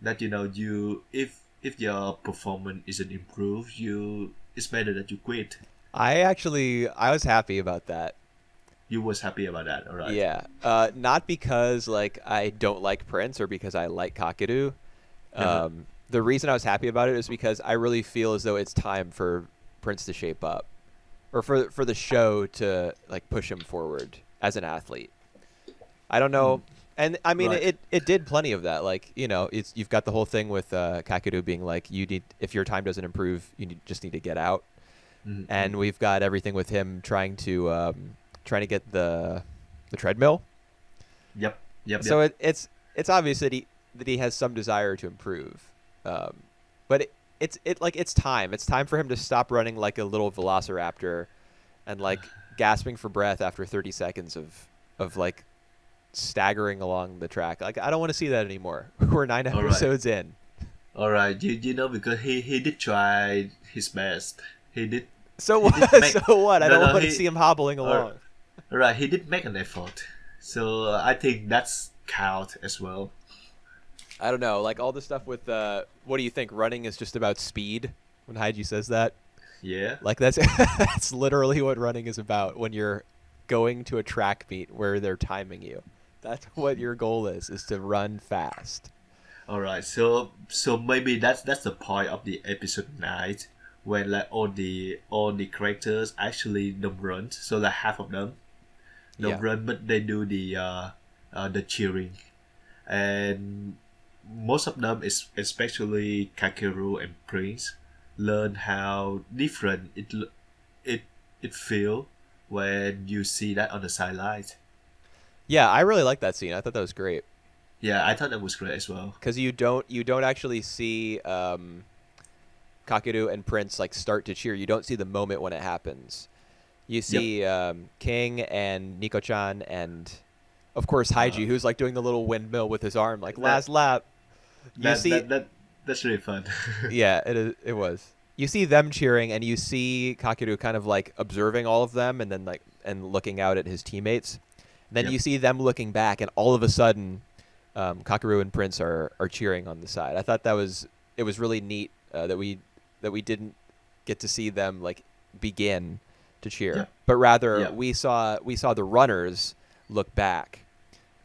B: that you if your performance isn't improved, it's better that you quit.
A: I was happy about that.
B: You was happy about that, all right?
A: Yeah. Not because like I don't like Prince or because I like Kakeru.
B: Uh-huh.
A: The reason I was happy about it is because I really feel as though it's time for Prince to shape up, or for the show to like push him forward as an athlete. I don't know, and I mean
B: Right.
A: it did plenty of that. Like you've got the whole thing with Kakeru being like if your time doesn't improve, just need to get out,
B: Mhm.
A: and we've got everything with him trying to get the treadmill.
B: Yep.
A: So it's obvious that he has some desire to improve, but it's time. It's time for him to stop running like a little velociraptor, and like gasping for breath after 30 seconds of like staggering along the track. Like I don't want to see that anymore. We're 9
B: All right.
A: episodes in.
B: All right. You know because he did try his best. He did.
A: So
B: He
A: what?
B: did make-
A: So what? I
B: No,
A: don't
B: no,
A: want to
B: he-
A: see him hobbling along.
B: All right. He did make an effort. So I think that's count as well.
A: I don't know. Like all the stuff with what do you think? Running is just about speed. When Haiji says that.
B: Yeah.
A: Like that's that's literally what running is about when you're going to a track meet where they're timing you. That's what your goal is to run fast.
B: All right. So maybe that's the point of the episode 9 when like all the characters actually don't run. So like half of them don't
A: Yeah.
B: run, but they do the cheering, and most of them is especially Kakeru and Prince learn how different it feel when you see that on the sidelines.
A: Yeah, I really like that scene. I thought that was great
B: Yeah, I thought that was great as well.
A: because you don't actually see Kakeru and Prince like start to cheer. You don't see the moment when it happens. You
B: Yep.
A: see King and Nico-chan and of course
B: Uh,
A: Haiji, who's like doing the little windmill with his arm, like
B: that
A: last lap. You
B: that
A: see,
B: that that that's really fun.
A: yeah, it was. You see them cheering, and you see Kakeru kind of like observing all of them, and then like and looking out at his teammates. And then
B: Yep.
A: you see them looking back, and all of a sudden, Kakeru and Prince are cheering on the side. I thought it was really neat that we didn't get to see them like begin to cheer,
B: Yep.
A: but rather
B: Yep.
A: we saw the runners look back,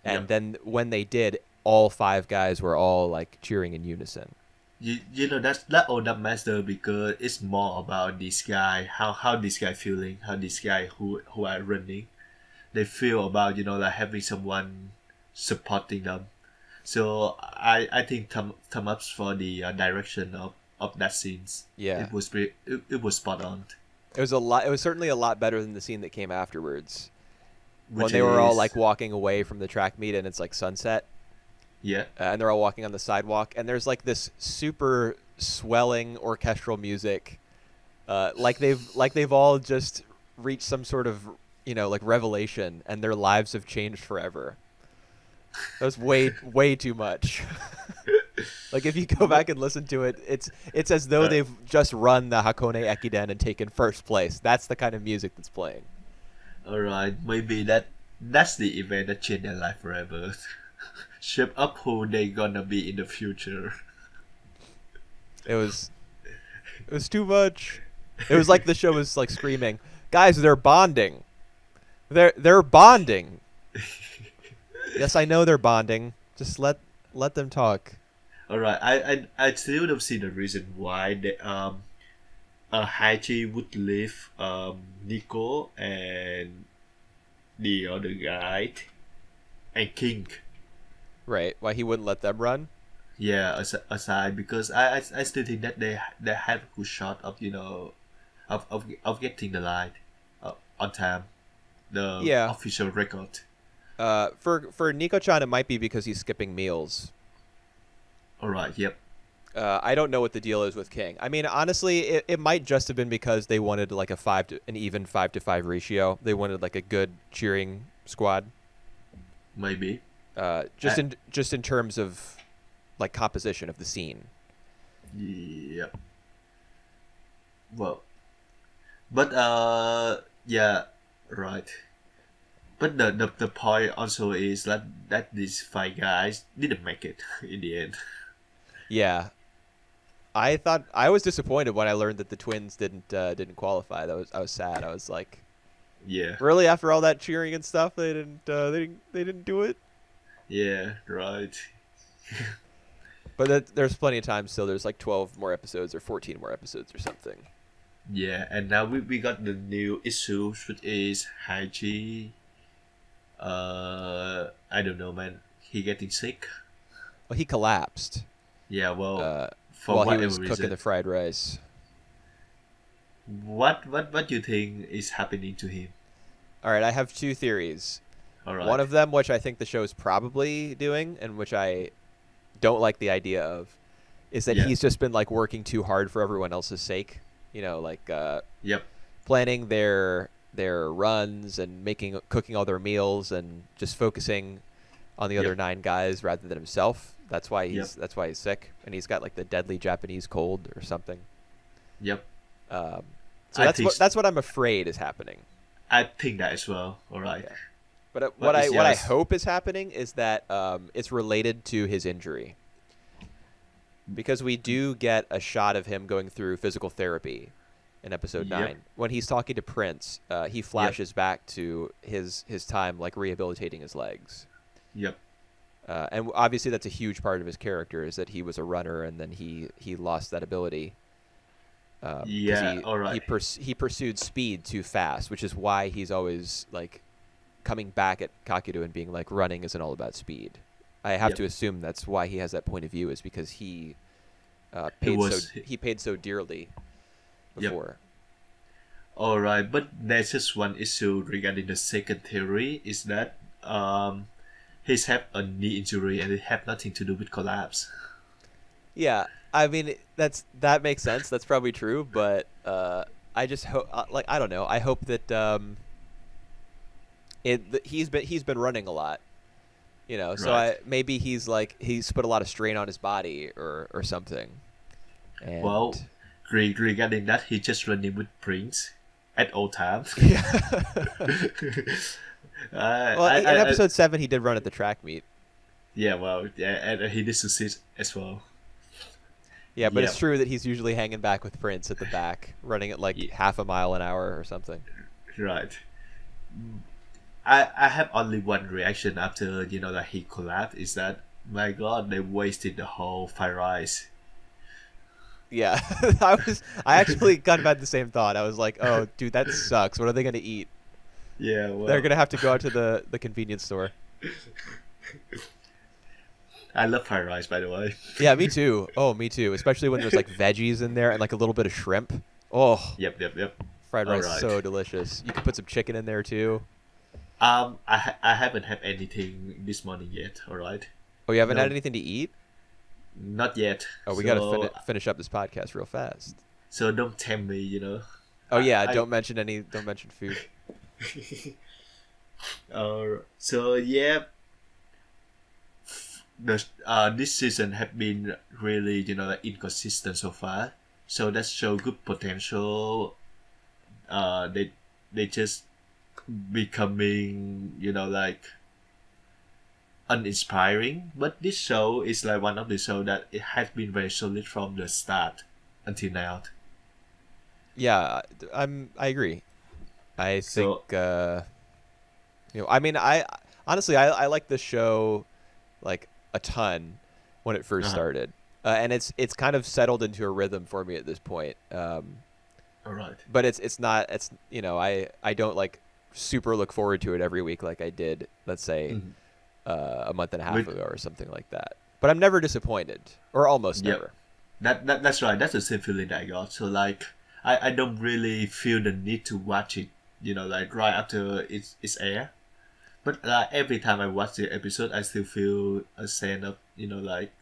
A: and
B: Yep.
A: then when they did, all five guys were all like cheering in unison.
B: You know that all that matter because it's more about this guy, how this guy feeling, how this guy who are running, they feel about like having someone supporting them. So I think thumb ups for the direction of that scenes.
A: Yeah,
B: It was spot on,
A: it was a lot. It was certainly a lot better than the scene that came afterwards when
B: which
A: they were all
B: is
A: like walking away from the track meet and it's like sunset,
B: yeah
A: and they're all walking on the sidewalk and there's like this super swelling orchestral music, like they've all just reached some sort of like revelation and their lives have changed forever. That was way too much. Like if you go back and listen to it, it's as though
B: uh,
A: they've just run the Hakone Ekiden and taken first place. That's the kind of music that's playing.
B: all right, maybe that's the event that changed their life forever. Shape up who they gonna be in the future.
A: It was too much. It was like the show was like screaming, "Guys, they're bonding. They're bonding." Yes, I know they're bonding. Just let them talk.
B: All right, I still don't see the reason why Hachi would leave Nico and the other guy and King.
A: Right. Why he wouldn't let them run?
B: Yeah, aside because I still think that they have a good shot of of getting the line on time, the
A: Yeah.
B: official record.
A: For Nico-chan, it might be because he's skipping meals.
B: All right, yep,
A: I don't know what the deal is with King. I mean, honestly, it might just have been because they wanted like an even 5-to-5 ratio. They wanted like a good cheering squad.
B: maybe.
A: Just
B: Uh,
A: in terms of like composition of the scene.
B: Yep. Well, but yeah, right. But the point also is that these five guys didn't make it in the end.
A: Yeah, I thought I was disappointed when I learned that the twins didn't qualify. I was sad. I was like,
B: Yeah,
A: really, after all that cheering and stuff, they didn't do it.
B: yeah, right.
A: But there's plenty of time still. There's like 12 more episodes or 14 more episodes or something.
B: Yeah, and now we got the new issue, which is Haji. I don't know, man. He getting sick.
A: Well, he collapsed
B: Yeah, well,
A: uh,
B: for
A: while he
B: whatever
A: was cooking
B: reason.
A: the fried rice.
B: What do you think is happening to him?
A: All right, I have two theories.
B: All right.
A: One of them, which I think the show is probably doing, and which I don't like the idea of, is that
B: Yeah.
A: he's just been like working too hard for everyone else's sake. Like
B: Yep.
A: planning their runs and cooking all their meals and just focusing on the other
B: Yep.
A: 9 guys rather than himself. That's why
B: Yep.
A: he's sick and he's got like the deadly Japanese cold or something.
B: Yep.
A: Um, so
B: I
A: that's
B: think
A: that's what I'm afraid is happening.
B: I think that as well. All right.
A: Yeah. But
B: What is
A: what I
B: yours?
A: hope is happening is that it's related to his injury, because we do get a shot of him going through physical therapy in episode
B: Yep.
A: 9 when he's talking to Prince. He flashes back to his time like rehabilitating his legs,
B: Yep.
A: and obviously that's a huge part of his character is that he was a runner and then he lost that ability. 'Cause
B: Yeah, all right.
A: he pursued speed too fast, which is why he's always like coming back at Kakeru and being like running isn't all about speed. I have
B: Yep.
A: to assume that's why he has that point of view, is because he
B: It was
A: paid so dearly
B: Yep.
A: before.
B: All right, but there's just one issue regarding the second theory is that he's had a knee injury and it had nothing to do with collapse.
A: Yeah, I mean that makes sense. That's probably true, but I just hope like I don't know. I hope that he's been running a lot, So
B: Right.
A: maybe he's put a lot of strain on his body or something. And
B: Well, regarding that, he just running with Prince at all times.
A: yeah. Well, in
B: I
A: episode 7 he did run at the track meet.
B: yeah, well, yeah, and he did succeed as well.
A: Yeah, but
B: Yeah,
A: it's true that he's usually hanging back with Prince at the back, running at like
B: yeah,
A: half a mile an hour or something.
B: right. I have only one reaction after that he collapsed is that my God, they wasted the whole fried rice.
A: Yeah, I actually kind of had the same thought. I was like, oh, dude, that sucks. What are they gonna eat?
B: Yeah,
A: They're
B: well,
A: gonna have to go out to the convenience store.
B: I love fried rice, by the way.
A: Yeah, me too. Oh, me too. Especially when there's like veggies in there and like a little bit of shrimp. Oh,
B: Yep.
A: fried
B: All
A: rice is
B: right.
A: so delicious. You can put some chicken in there too.
B: I haven't had anything this morning yet. All right.
A: Oh, you haven't had
B: No,
A: anything to eat?
B: not yet.
A: Oh, we gotta finish up this podcast real fast.
B: So don't tempt me.
A: Oh yeah,
B: I
A: don't mention food.
B: so yeah, this season have been really like, inconsistent so far. So that show good potential. They just becoming like uninspiring. But this show is like one of the show that it has been very solid from the start until now.
A: Yeah, I agree. I think
B: So
A: I mean I honestly I like this show like a ton when it first
B: uh
A: started. And it's kind of settled into a rhythm for me at this point.
B: all right.
A: But it's not it's I don't like super look forward to it every week like I did, let's say,
B: Mhm.
A: a month and a half
B: With
A: ago or something like that. But I'm never disappointed, or almost
B: Yep.
A: never.
B: That's right. That's the same feeling that I got. So like I don't really feel the need to watch it, like right after it's air. But every time I watch the episode, I still feel a sense of like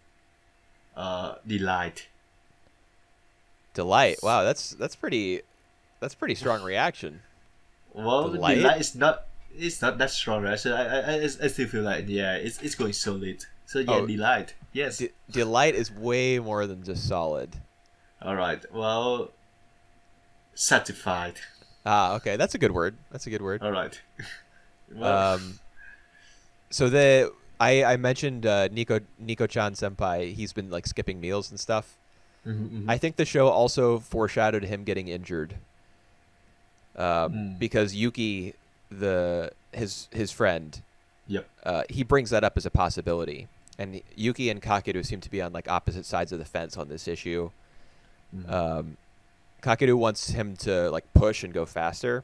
B: delight.
A: Delight. Wow, that's pretty strong reaction.
B: Well,
A: Delight.
B: delight is not it's not that strong, right? So I still feel like yeah, it's going solid. So yeah,
A: Oh,
B: delight. Yes.
A: delight is way more than just solid.
B: All right. Well, satisfied.
A: Ah, okay, that's a good word. That's a good word.
B: All right. Well.
A: Um, so I mentioned Nico-chan senpai. He's been like skipping meals and stuff.
B: Mm-hmm,
A: I think the show also foreshadowed him getting injured.
B: mm.
A: Because Yuki, his friend,
B: Yep.
A: he brings that up as a possibility, and Yuki and Kakeru seem to be on like opposite sides of the fence on this issue.
B: Mm.
A: Kakeru wants him to like push and go faster,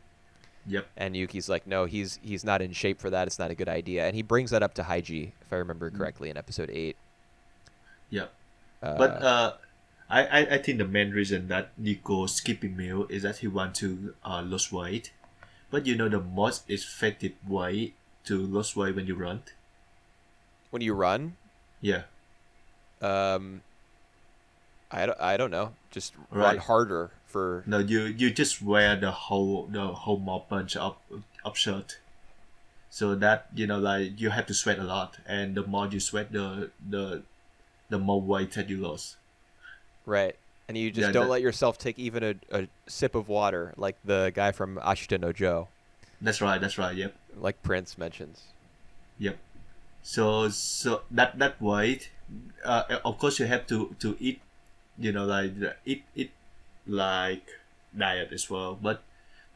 B: Yep.
A: and Yuki's like, no, he's not in shape for that. It's not a good idea, and he brings that up to Haiji, if I remember correctly, in episode 8.
B: Yep. But
A: Uh,
B: I think the main reason that Nico skipping meal is that he want to lose weight. But the most effective way to lose weight when you run.
A: when you run,
B: Yeah.
A: um, I don't know, just run
B: Right.
A: harder for.
B: No, you just wear the whole more bunch of shirt. So that like you have to sweat a lot, and the more you sweat, the more weight that you lose.
A: Right. And you just
B: Yeah.
A: don't let yourself take even a sip of water, like the guy from Ashita no Joe,
B: That's right. That's right. Yep.
A: like Prince mentions.
B: Yep. So that weight, of course you have to eat, like eat like diet as well. But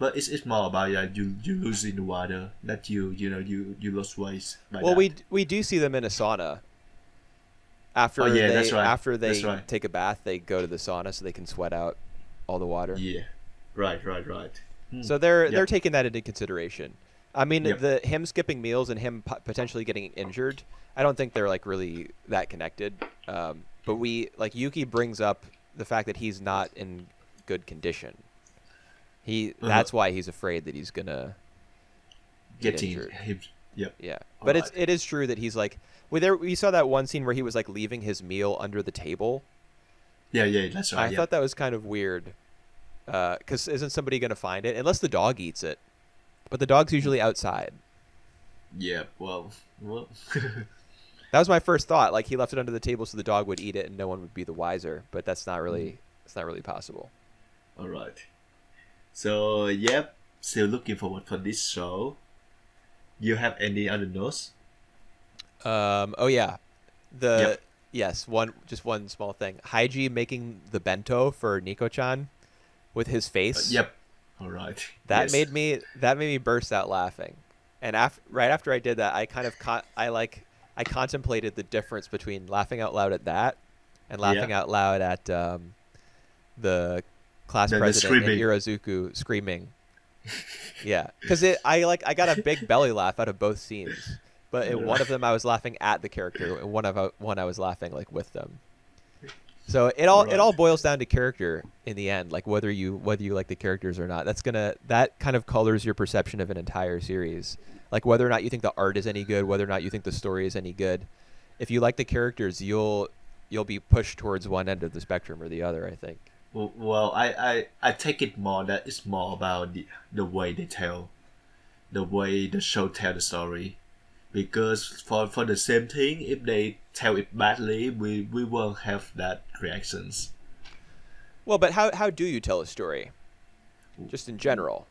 B: it's more about you losing the water that you lost weight by
A: Well,
B: that.
A: we do see them in a sauna. After
B: Oh yeah,
A: they
B: that's right.
A: after
B: That's
A: they
B: right.
A: take a bath, they go to the sauna so they can sweat out all the water.
B: Yeah. Right. Hmm.
A: So they're
B: Yep.
A: taking that into consideration. I mean,
B: Yep.
A: the him skipping meals and him potentially getting injured, I don't think they're like really that connected. But Yuki brings up the fact that he's not in good condition. That's why he's afraid that he's gonna get
B: Getting
A: injured.
B: him. Yep.
A: Yeah,
B: All
A: but
B: right.
A: it is true that he's like, we saw that one scene where he was like leaving his meal under the table.
B: Yeah, that's
A: I
B: right. Yeah.
A: thought that was kind of weird, because isn't somebody gonna find it unless the dog eats it? But the dog's usually outside.
B: Yeah. Well.
A: That was my first thought. Like he left it under the table so the dog would eat it and no one would be the wiser. But that's not really it's not really possible.
B: All right. So yep. Still looking forward for this show. You have any other notes?
A: Oh yeah,
B: Yep.
A: yes, one small thing. Haiji making the bento for Nico-chan with his face.
B: Yep. All right.
A: That
B: Yes.
A: made me burst out laughing. And right after I did that, I kind of I contemplated the difference between laughing out loud at that and laughing
B: Yeah.
A: out loud at the class
B: The
A: president in
B: screaming.
A: Irazuku screaming. Yeah, because I got a big belly laugh out of both scenes, but in one of them I was laughing at the character, and one I was laughing like with them. So it all
B: Right.
A: boils down to character in the end, like whether you like the characters or not. That kind of colors your perception of an entire series, like whether or not you think the art is any good, whether or not you think the story is any good. If you like the characters, you'll be pushed towards one end of the spectrum or the other, I think.
B: Well, I take it more that it's more about the way they tell, the way the show tell the story. Because for the same thing, if they tell it badly, we won't have that reactions.
A: Well, but how do you tell a story? Just in general.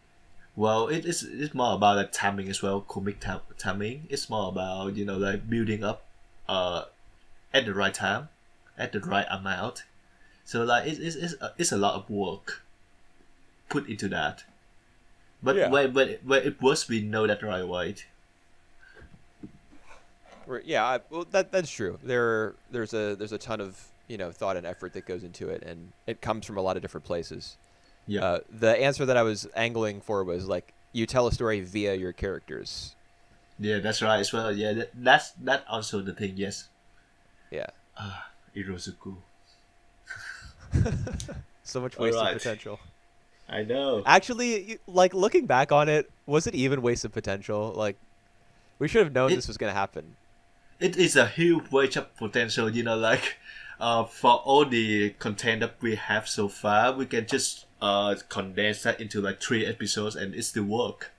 B: Well, it's more about the timing as well, comic timing. It's more about like building up, at the right time, at the right amount. So like it's a lot of work put into that. But
A: Yeah.
B: when it works, we know that right away.
A: Yeah, well, that's true. There's a ton of thought and effort that goes into it, and it comes from a lot of different places.
B: Yeah.
A: The answer that I was angling for was like you tell a story via your characters.
B: Yeah, that's right as well. Yeah, that also the thing. Yes.
A: Yeah.
B: Irozuku.
A: So much
B: All
A: wasted
B: right.
A: potential.
B: I know.
A: Actually, like looking back on it, was it even wasted potential? Like we should have known
B: It
A: this was gonna happen.
B: it is a huge wage of potential. Like, for all the content that we have so far, we can just condense that into like 3 episodes, and it still work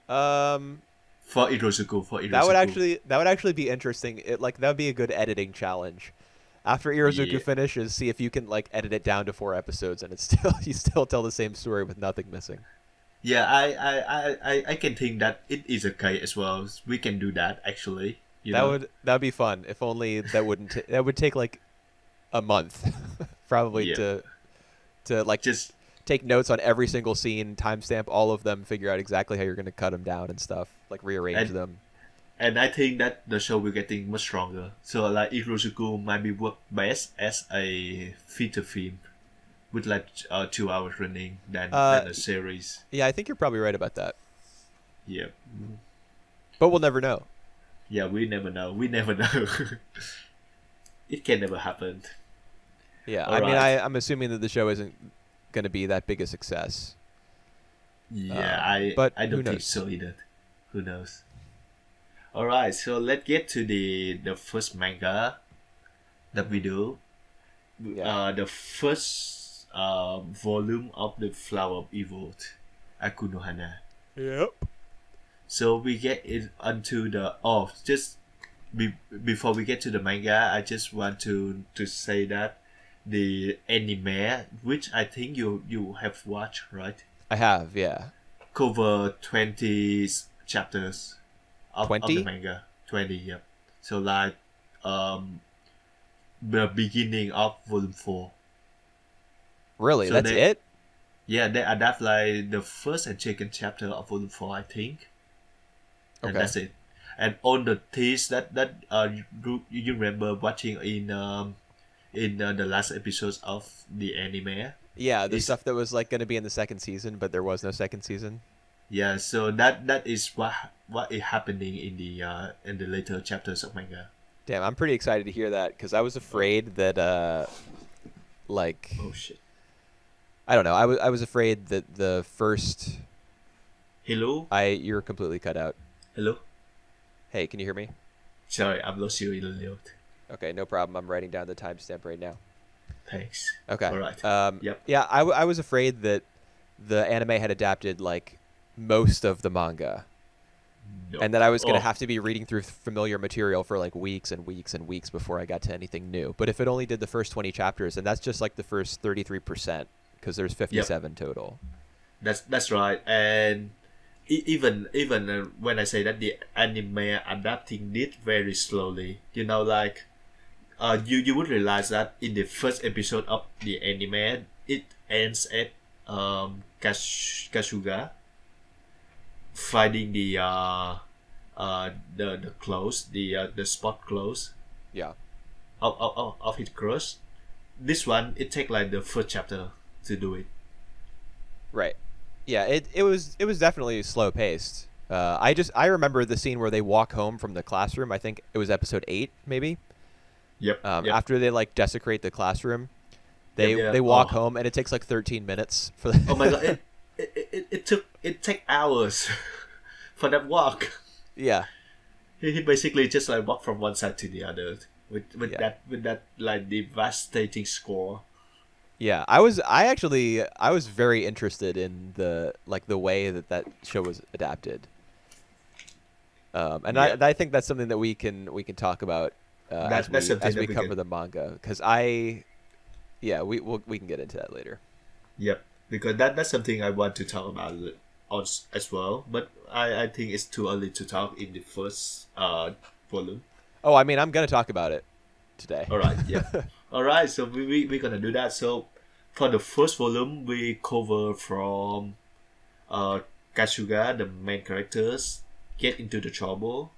A: Um,
B: for Irozuku.
A: that would actually be interesting. That would be a good editing challenge. After Irazuku
B: Yeah.
A: finishes, see if you can like edit it down to 4 episodes, and it's still you still tell the same story with nothing missing.
B: Yeah, I can think that it is okay as well. We can do that actually.
A: That'd be fun. If only that would take like a month, probably
B: Yeah.
A: to like
B: Just
A: take notes on every single scene, timestamp all of them, figure out exactly how you're going to cut them down and stuff, like rearrange
B: And-
A: them.
B: and I think that the show will getting much stronger. So like Irozuku might be work best as a feature film with like 2 hours running than a series.
A: Yeah, I think you're probably right about that,
B: Yeah.
A: but we'll never know.
B: Yeah, we never know. We never know. It can never happen.
A: Yeah,
B: All
A: I mean,
B: right.
A: I'm assuming that the show isn't going to be that big a success.
B: Yeah,
A: but
B: I
A: who
B: don't think
A: knows?
B: so either. Who knows? All right, so let's get to the first manga that we do.
A: Yeah.
B: The first volume of the Flower of Evil, Aku no Hana.
A: Yep.
B: So we get it onto the before we get to the manga, I just want to say that the anime, which I think you have watched, right?
A: I have, yeah.
B: Cover 20 chapters of the
A: 20?
B: manga. 20, yep. So like the beginning of volume 4.
A: Really,
B: So
A: that's
B: they-
A: it?
B: Yeah, they adapt like the first and second chapter of volume 4, I think. And
A: Okay.
B: that's it. And all the things that you remember watching in the last episodes of the anime.
A: Yeah, the
B: It's-
A: stuff that was like going to be in the second season, but there was no second season.
B: Yeah, so that is what is happening in the later chapters of manga.
A: Damn, I'm pretty excited to hear that because I was afraid that like
B: Oh shit.
A: I don't know. I was afraid that the first
B: Hello,
A: you're completely cut out.
B: hello.
A: Hey, can you hear me?
B: Sorry, I've lost you in a little.
A: Okay, no problem. I'm writing down the timestamp right now.
B: Thanks.
A: Okay.
B: All right. Yep.
A: Yeah, I was afraid that the anime had adapted like most of the manga,
B: Nope.
A: and that I was gonna
B: Oh,
A: have to be reading through familiar material for like weeks and weeks and weeks before I got to anything new. But if it only did the first 20 chapters, and that's just like the first 33%, because there's
B: yep.
A: 57 total.
B: That's right. And even when I say that the anime adapting it very slowly, like you would realize that in the first episode of the anime, it ends at Kasuga finding the clothes, the spot clothes
A: Yeah.
B: of his crush. This one it take like the first chapter to do it.
A: Right. Yeah, it was definitely slow paced. I remember the scene where they walk home from the classroom. I think it was episode 8, maybe.
B: Yep.
A: After they like desecrate the classroom,
B: Yep.
A: they
B: Yeah.
A: walk home, and it takes like 13 minutes for the
B: Oh my god! It take hours for that walk.
A: Yeah.
B: He basically just like walk from one side to the other
A: Yeah.
B: with that like devastating score.
A: Yeah, I was very interested in the way that show was adapted. And
B: Yeah,
A: I think that's something that we can talk about as
B: that's
A: we
B: something
A: as we
B: that we
A: cover
B: can.
A: the manga, because yeah, we can get into that later.
B: Yep, because that's something I want to talk about as well. But I think it's too early to talk in the first volume.
A: Oh, I mean, I'm gonna talk about it today.
B: All right, yeah. All right, so we're gonna do that. So for the first volume, we cover from uh, Kasuga, the main characters, get into the trouble.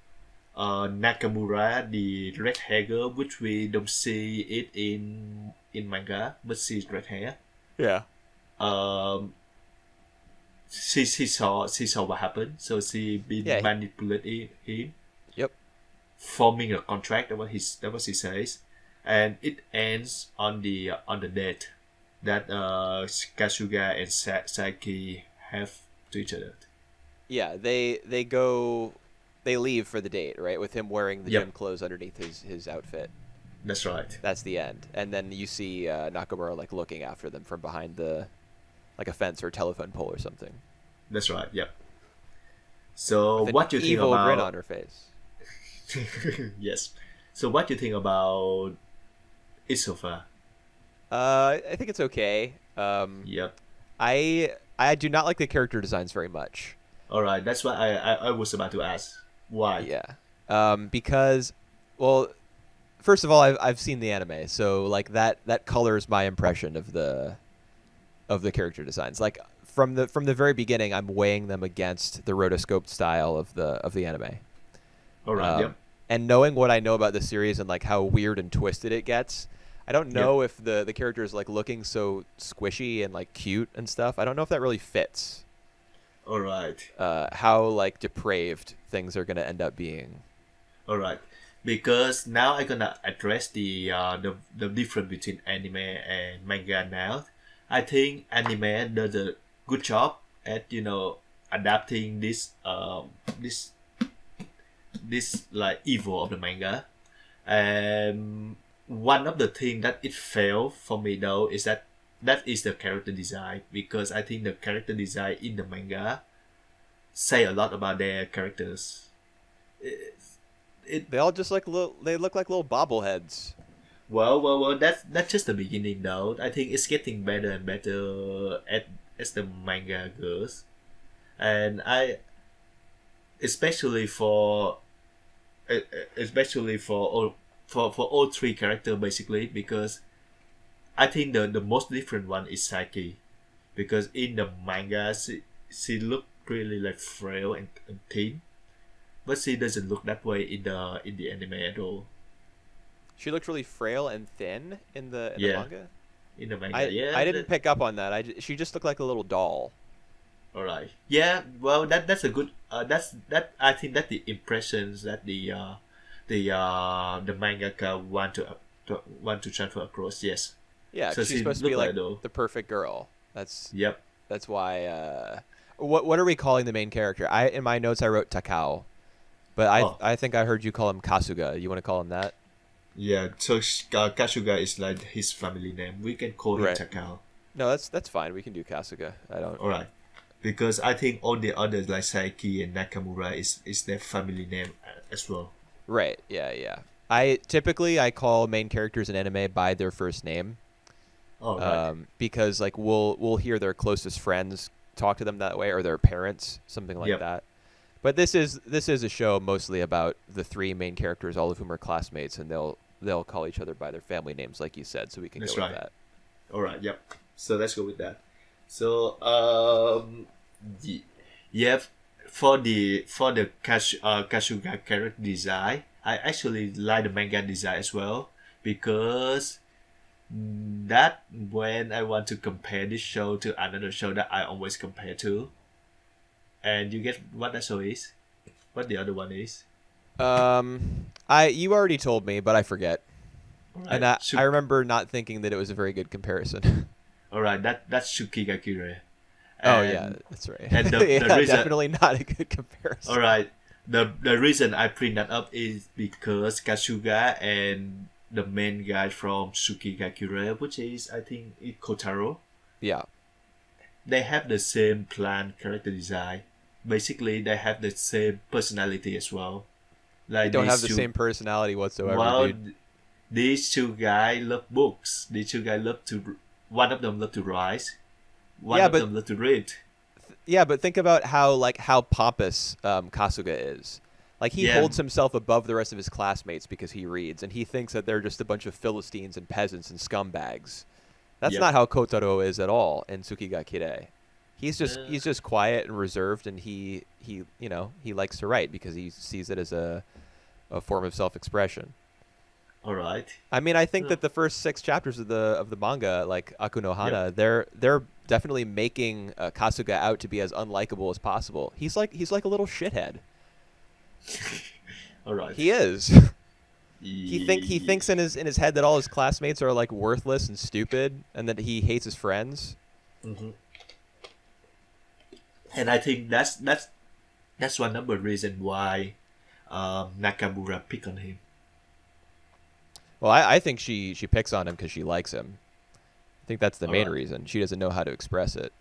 B: Nakamura, the red hair girl, which we don't see it in manga, but she's red hair.
A: Yeah.
B: Um, she saw what happened, so she been
A: Yeah.
B: manipulating him,
A: Yep.
B: forming a contract. That what he says, and it ends on the date that Kasuga and Saiki have to each other.
A: Yeah. They leave for the date, right? With him wearing the gym
B: Yep,
A: clothes underneath his outfit.
B: that's right.
A: That's the end. And then you see Nakamura like looking after them from behind like a fence or telephone pole or something,
B: That's right. Yep. So
A: with an
B: what do you think
A: evil grin on
B: about?
A: her face.
B: Yes. So what do you think about it so far?
A: I think it's okay.
B: Yep.
A: I do not like the character designs very much.
B: All right. That's what I was about to ask. Why?
A: Yeah. Because, well, first of all, I've seen the anime, so like that colors my impression of the character designs. Like from the very beginning, I'm weighing them against the rotoscoped style of the anime.
B: All right.
A: Um,
B: Yep.
A: and knowing what I know about the series and like how weird and twisted it gets, I don't
B: Yep.
A: know if the character is like looking so squishy and like cute and stuff. I don't know if that really fits.
B: All right.
A: How like depraved things are gonna end up being.
B: All right. Because now I'm gonna address the difference between anime and manga now. I think anime does a good job at adapting this like evil of the manga. And one of the things that it failed for me though is that is the character design, because I think the character design in the manga say a lot about their characters. It
A: They all just like they look like little bobbleheads.
B: well. That's just the beginning though. I think it's getting better and better as the manga goes, and I especially for especially for all three characters basically, because I think the most different one is Saki, because in the manga she looked really like frail and thin, but she doesn't look that way in the anime at all.
A: She looks really frail and thin in the
B: Yeah,
A: manga.
B: in the manga,
A: I
B: yeah.
A: didn't pick up on that. She just looked like a little doll.
B: All right. Yeah. Well, that's a good. That I think that the impressions that the mangaka want to transfer across. Yes.
A: Yeah,
B: So
A: 'cause she's
B: she
A: supposed to be
B: look
A: like
B: like though.
A: the perfect girl. That's
B: Yep.
A: that's why. What are we calling the main character? In my notes I wrote Takao, but
B: Oh,
A: I think I heard you call him Kasuga. You want to call him that?
B: yeah. So Kashuga is like his family name. We can call him
A: Right.
B: Takao.
A: No, that's fine. We can do Kasuga. I don't.
B: All right. Because I think all the others like Saiki and Nakamura is their family name as well.
A: Right. Yeah. Yeah. I call main characters in anime by their first name,
B: All right.
A: because like we'll hear their closest friends talk to them that way, or their parents, something like
B: Yep.
A: that. But this is a show mostly about the three main characters, all of whom are classmates, and they'll call each other by their family names, like you said. So we can
B: That's
A: go with
B: right.
A: that.
B: All right. Yep. So let's go with that. So y- yeah, for the Kashuga character design, I actually like the manga design as well because that when I want to compare this show to another show that I always compare to, and you get what that show is, what the other one is.
A: You already told me, but I forget,
B: All
A: and
B: right,
A: I remember not thinking that it was a very good comparison.
B: all right, that's Shukigakure,
A: Oh yeah,
B: and
A: that's right.
B: and the
A: Yeah,
B: reason.
A: definitely not a good comparison.
B: All right. The reason I bring that up is because Kasuga and the main guy from Tsukigakure, which is I think Kotaro,
A: Yeah,
B: they have the same plan character design. Basically, they have the same personality as well.
A: they
B: Like
A: don't have
B: these
A: the
B: two.
A: same personality whatsoever,
B: Well,
A: dude.
B: these two guys love books. These two guys love to. One of them love to write. One
A: Yeah,
B: of
A: but
B: them love to read.
A: Yeah, but think about how pompous Kasuga is. Like he
B: Yeah.
A: holds himself above the rest of his classmates because he reads, and he thinks that they're just a bunch of Philistines and peasants and scumbags. That's
B: Yep.
A: not how Kotaro is at all in Tsukigakure.
B: Uh,
A: He's just quiet and reserved, and he likes to write because he sees it as a form of self-expression.
B: all right.
A: I mean, I think
B: Uh,
A: that the first 6 chapters of the manga, like Akunohana,
B: Yep.
A: they're definitely making Kasuga out to be as unlikable as possible. He's like a little shithead.
B: All right.
A: He is. He thinks in his head that all his classmates are like worthless and stupid, and that he hates his friends.
B: Mhm. And I think that's one of the reason why Nakamura pick on him.
A: Well, I think she picks on him because she likes him. I think that's the
B: All
A: main
B: right.
A: reason. She doesn't know how to express it.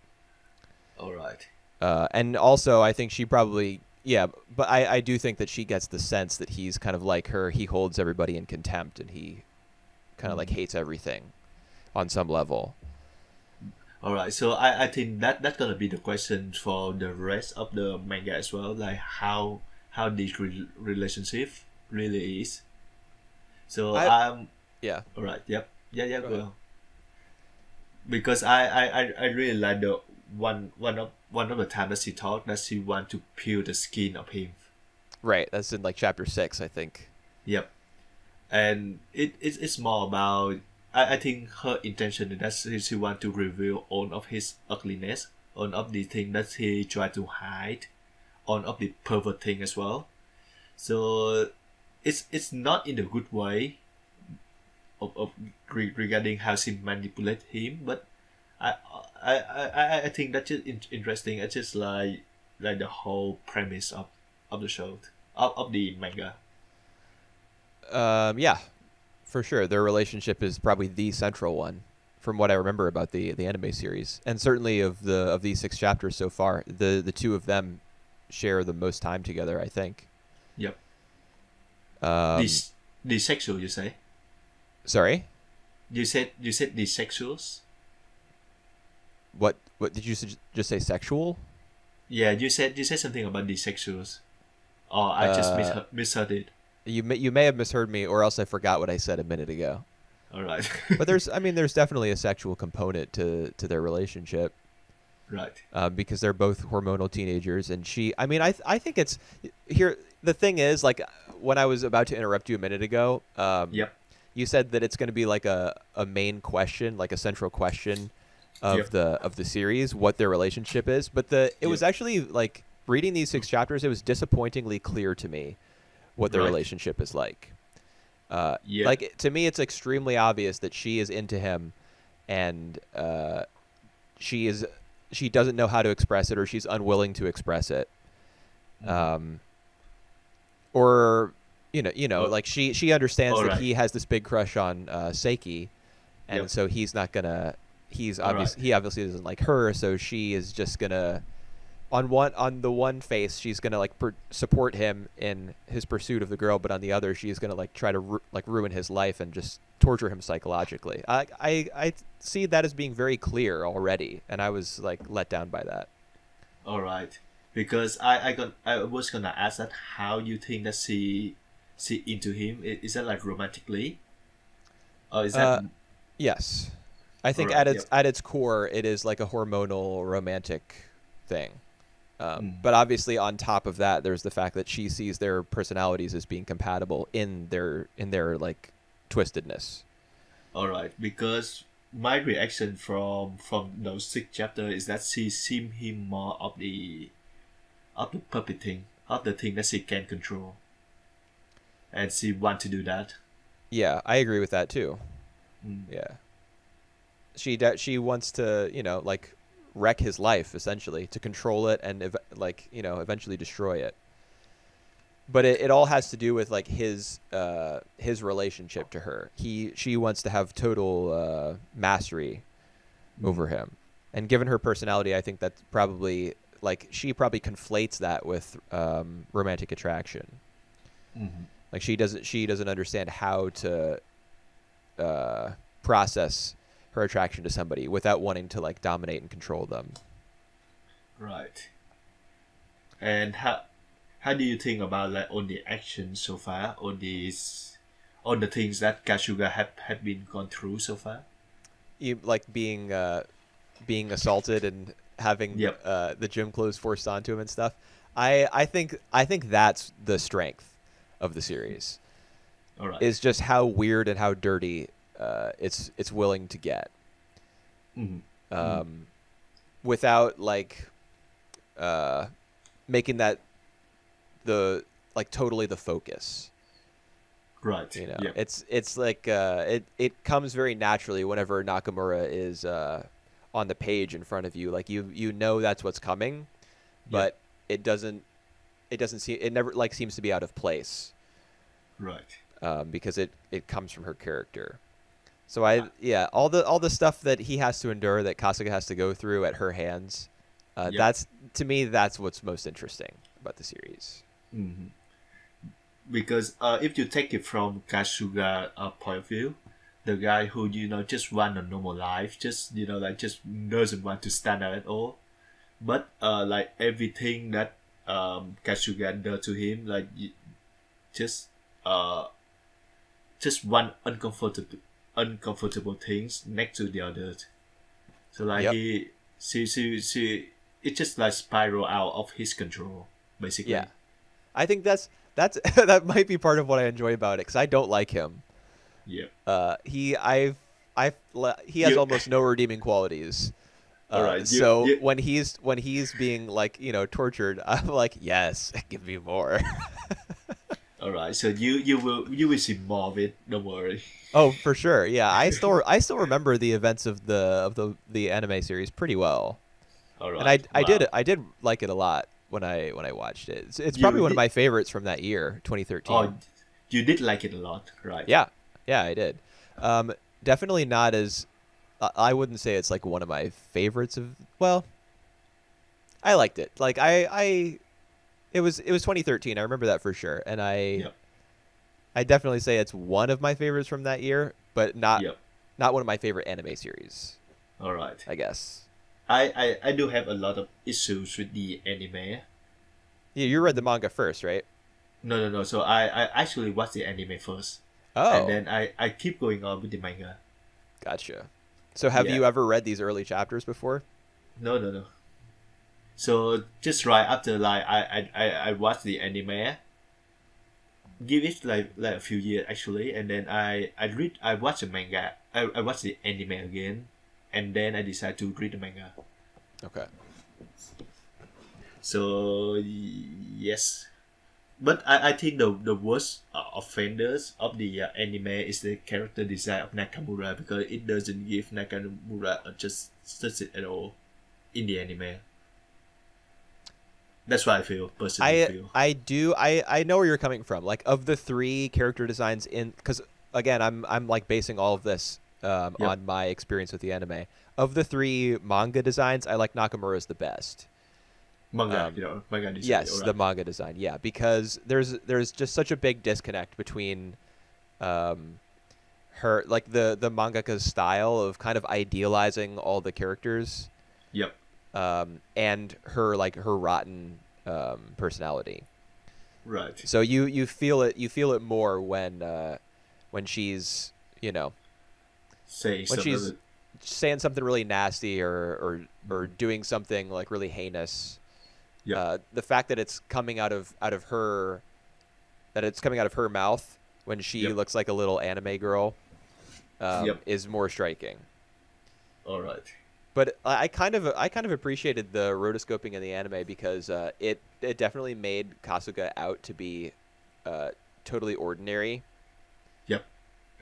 B: All right.
A: And also, I think she probably, yeah, but I do think that she gets the sense that he's kind of like her. He holds everybody in contempt, and he kind of like hates everything on some level.
B: All right. So I think that's gonna be the question for the rest of the manga as well, like how this relationship really is. So
A: I
B: I'm
A: Yeah.
B: all right. Yep. Yeah. Yeah.
A: Go
B: Go.
A: ahead.
B: On. Because I really like the one of the time that she talked that she want to peel the skin of him.
A: Right. That's in like chapter 6, I think.
B: Yep. And it's more about I think her intention is that she want to reveal all of his ugliness, all of the thing that he tried to hide, all of the pervert thing as well. So it's not in a good way of regarding how she manipulate him, but I I think that's just interesting. It's just like the whole premise of the show of the manga.
A: Yeah, for sure. Their relationship is probably the central one, from what I remember about the anime series, and certainly of these 6 chapters so far. The two of them share the most time together, I think.
B: Yep.
A: Um,
B: The sexual you say?
A: Sorry,
B: You said the sexuals?
A: what did you just say? Sexual?
B: Yeah, you said something about the sexuals. Oh, I just misheard it.
A: You may have misheard me, or else I forgot what I said a minute ago.
B: All right.
A: But there's definitely a sexual component to their relationship.
B: Right.
A: Because they're both hormonal teenagers, and I think it's here. The thing is, like, when I was about to interrupt you a minute ago,
B: Yep.
A: you said that it's going to be like a main question, like a central question of
B: Yep.
A: the series, what their relationship is. But it was
B: Yep.
A: actually like reading these 6 chapters, it was disappointingly clear to me what their
B: Right.
A: relationship is like.
B: Yeah.
A: Like to me, it's extremely obvious that she is into him, and she doesn't know how to express it, or she's unwilling to express it.
B: Mm.
A: Or
B: Oh,
A: like she understands
B: all
A: that
B: right.
A: he has this big crush on Seiki, and
B: Yep.
A: so he's not gonna
B: All right.
A: he obviously doesn't like her, so she is just gonna on the one face she's gonna like support him in his pursuit of the girl, but on the other she's gonna like try to like ruin his life and just torture him psychologically. I see that as being very clear already, and I was like let down by that.
B: All right. Because I was gonna ask that how you think that she into him. Is that like romantically, or is that
A: uh yes, I
B: all
A: think
B: right? Yep.
A: at its core it is like a hormonal romantic thing.
B: Mm.
A: But obviously, on top of that, there's the fact that she sees their personalities as being compatible in their like twistedness.
B: All right. Because my reaction from those 6 chapters is that she seem him more of the puppet thing, of the thing that she can control, and she want to do that.
A: Yeah, I agree with that too.
B: Mm.
A: Yeah, she wants to like wreck his life essentially to control it and like eventually destroy it. But it all has to do with like his relationship to her. She wants to have total mastery
B: Mm.
A: over him. And given her personality, I think that's probably like she probably conflates that with romantic attraction.
B: Mm-hmm.
A: Like she doesn't understand how to process her attraction to somebody without wanting to like dominate and control them.
B: Right. And how do you think about like on the action so far, on the things that Kashuga had been gone through so far?
A: You like being assaulted and having
B: Yep.
A: the gym clothes forced onto him and stuff. I think that's the strength of the series,
B: All right.
A: is just how weird and how dirty it's willing to get,
B: Mm-hmm. Mm.
A: um, without like uh, making that the like totally the focus.
B: Right. Yep.
A: It's like it comes very naturally whenever Nakamura is on the page in front of you. Like you know that's what's coming,
B: Yep.
A: but it doesn't it never like seems to be out of place,
B: Right.
A: because it comes from her character. So
B: Uh,
A: all the stuff that he has to endure, that Kasuga has to go through at her hands,
B: yep.
A: that's to me that's what's most interesting about the series.
B: Mm-hmm. Because if you take it from Kashuga point of view, the guy who just run a normal life, just like just doesn't want to stand out at all. But like everything that Kashuga does to him, like just uh just one uncomfortable things next to the others. So like
A: Yep.
B: it just like spiral out of his control,
A: Yeah.
B: basically.
A: I think that's that might be part of what I enjoy about it, because I don't like him.
B: Yeah.
A: He has
B: You
A: almost no redeeming qualities.
B: all right.
A: So
B: You
A: when he's being like tortured, I'm like, yes, give me more.
B: all right. So you will see more of it. Don't worry.
A: Oh, for sure. Yeah, I still remember the events of the anime series pretty well,
B: All
A: and
B: right. Wow.
A: I did like it a lot when I watched it. It's probably
B: You
A: one of
B: did.
A: my favorites from that year,
B: Oh,
A: 2013.
B: you did like it a lot, right?
A: Yeah, yeah, I did. Definitely not as I wouldn't say it's like one of my favorites of. Well, I liked it. Like it was 2013. I remember that for sure, and
B: Yep.
A: I definitely say it's one of my favorites from that year, but
B: Yep.
A: not one of my favorite anime series,
B: All right.
A: I guess.
B: I do have a lot of issues with the anime.
A: Yeah, you read the manga first, right?
B: No, no, no. So I actually watched the anime first, and
A: Oh,
B: then I keep going on with the manga.
A: gotcha. So have
B: Yeah.
A: you ever read these early chapters before?
B: No, no, no. So just right after like I watched the anime, give it like a few years actually, and then I watched the manga. I watched the anime again, and then I decided to read the manga.
A: Okay.
B: So yes, But I think the worst offenders of the anime is the character design of Nakamura, because it doesn't give Nakamura just at all in the anime. That's what I feel, personally feel.
A: I know where you're coming from. Like, of the three character designs in, because again, I'm like basing all of this
B: Yep.
A: on my experience with the anime. Of the three manga designs, I like Nakamura's the best.
B: Manga,
A: Um,
B: manga design,
A: yes, the
B: alright.
A: manga design, yeah, because there's just such a big disconnect between um, her, like, the mangaka's style of kind of idealizing all the characters,
B: Yep.
A: and her rotten personality.
B: Right.
A: So you feel it more when she's,
B: Saying
A: when
B: some
A: she's
B: other.
A: saying something really nasty, or doing something like really heinous.
B: Yep.
A: The fact that it's coming out of her, that it's coming out of her mouth when she
B: Yep.
A: looks like a little anime girl,
B: Yep.
A: is more striking.
B: Alright.
A: But I kind of appreciated the rotoscoping in the anime, because it definitely made Kasuga out to be uh, totally ordinary.
B: Yep.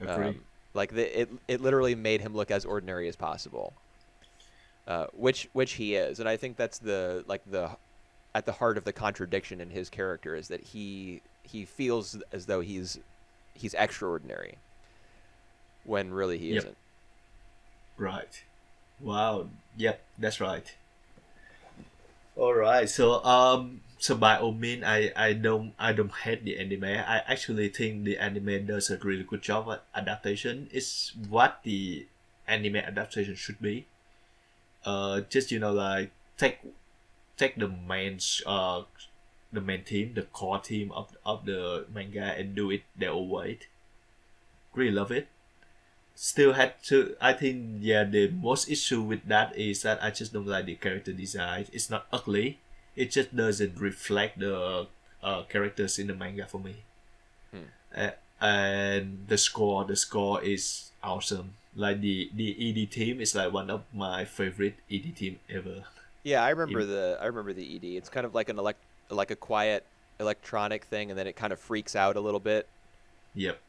B: Agree.
A: Um, like, it literally made him look as ordinary as possible, which he is, and I think that's the at the heart of the contradiction in his character, is that he feels as though he's extraordinary when really he
B: Yep.
A: isn't.
B: Right. Wow. Yep. That's right. All right. So by all means, I don't hate the anime. I actually think the anime does a really good job at adaptation. It's what the anime adaptation should be. Just like take the main team, the core team of the manga, and do it their own way. Really love it. Still had to. I think, yeah, the most issue with that is that I just don't like the character design. It's not ugly. It just doesn't reflect the characters in the manga for me.
A: Hmm.
B: And the score is awesome. Like the ED team is like one of my favorite ED team ever.
A: Yeah, I remember
B: In
A: the ED. It's kind of like like a quiet electronic thing, and then it kind of freaks out a little bit
B: Yep.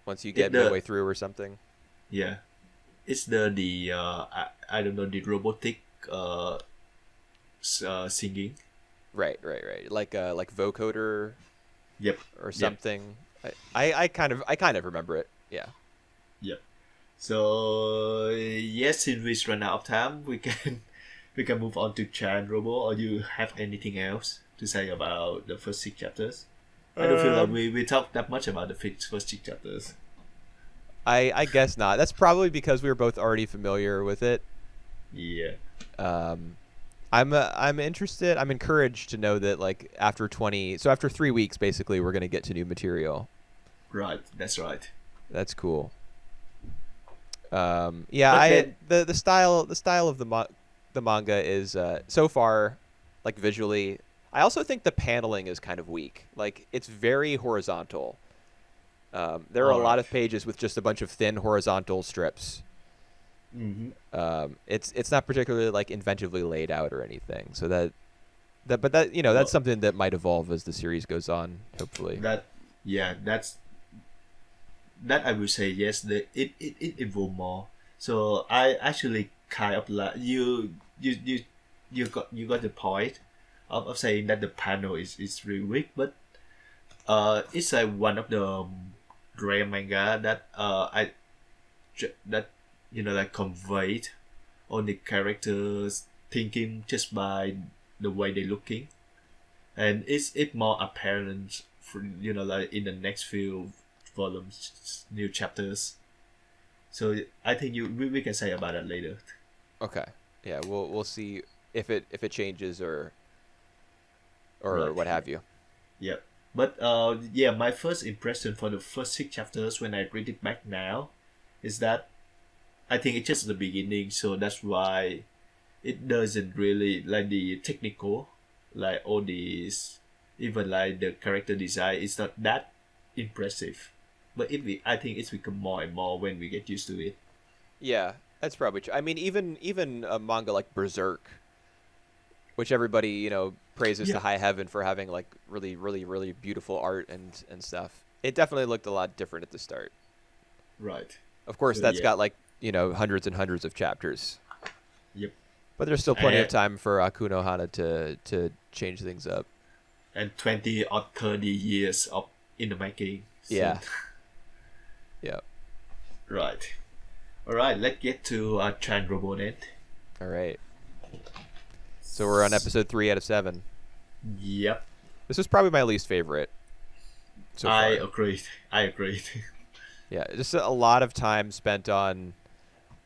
A: once you
B: It
A: get
B: the
A: midway through or something.
B: Yeah. It's the I don't know, the robotic singing.
A: Right. Like vocoder
B: Yep.
A: or
B: Yep.
A: something. I kind of remember it. Yeah.
B: Yep. So yes, since we run out of time, we can we can move on to Chan Robo. Or you have anything else to say about the first 6 chapters? I don't feel like
A: Um,
B: we talked that much about the first 6 chapters.
A: I guess not. That's probably because we were both already familiar with it.
B: Yeah.
A: Um, I'm interested. I'm encouraged to know that, like, after 3 weeks, basically, we're gonna get to new material.
B: Right. That's right.
A: That's cool. Yeah,
B: But
A: I
B: then,
A: the style of the manga is, so far, like, visually. I also think the paneling is kind of weak. Like, it's very horizontal. There are a
B: all
A: lot
B: right.
A: of pages with just a bunch of thin horizontal strips.
B: Mm-hmm.
A: It's not particularly, like, inventively laid out or anything. So but that's
B: Well,
A: something that might evolve as the series goes on, hopefully.
B: that yeah, that I will say yes. It evolved more. So I actually kind of like you got the point of saying that the panel is really weak, but it's like one of the rare manga that that like conveyed on the characters thinking just by the way they're looking, and it's more apparent for, like in the next few volumes, new chapters. So I think we can say about that later.
A: Okay. Yeah, we'll see if it changes, or
B: Right.
A: what have you.
B: Yeah. But yeah, my first impression for the first 6 chapters when I read it back now is that I think it's just the beginning, so that's why it doesn't really like the technical, like all these, even like the character design is not that impressive. But I think it's become more and more when we get used to it.
A: Yeah, that's probably true. I mean, even a manga like Berserk, which everybody praises to
B: Yeah.
A: high heaven for having like really, really, really beautiful art and stuff. It definitely looked a lot different at the start.
B: Right.
A: Of course,
B: So
A: that's
B: yeah.
A: got like hundreds and hundreds of chapters,
B: Yep.
A: but there's still plenty of
B: And
A: time for Akuno Hana to change things up.
B: 20 or 30 years of in the making. So
A: Yeah, yeah.
B: right. All right. Let's get to Chan Robonet.
A: All right. So we're on episode 3 out of 7.
B: Yep.
A: This is probably my least favorite so far.
B: I agreed. I agreed.
A: Yeah, just a lot of time spent on.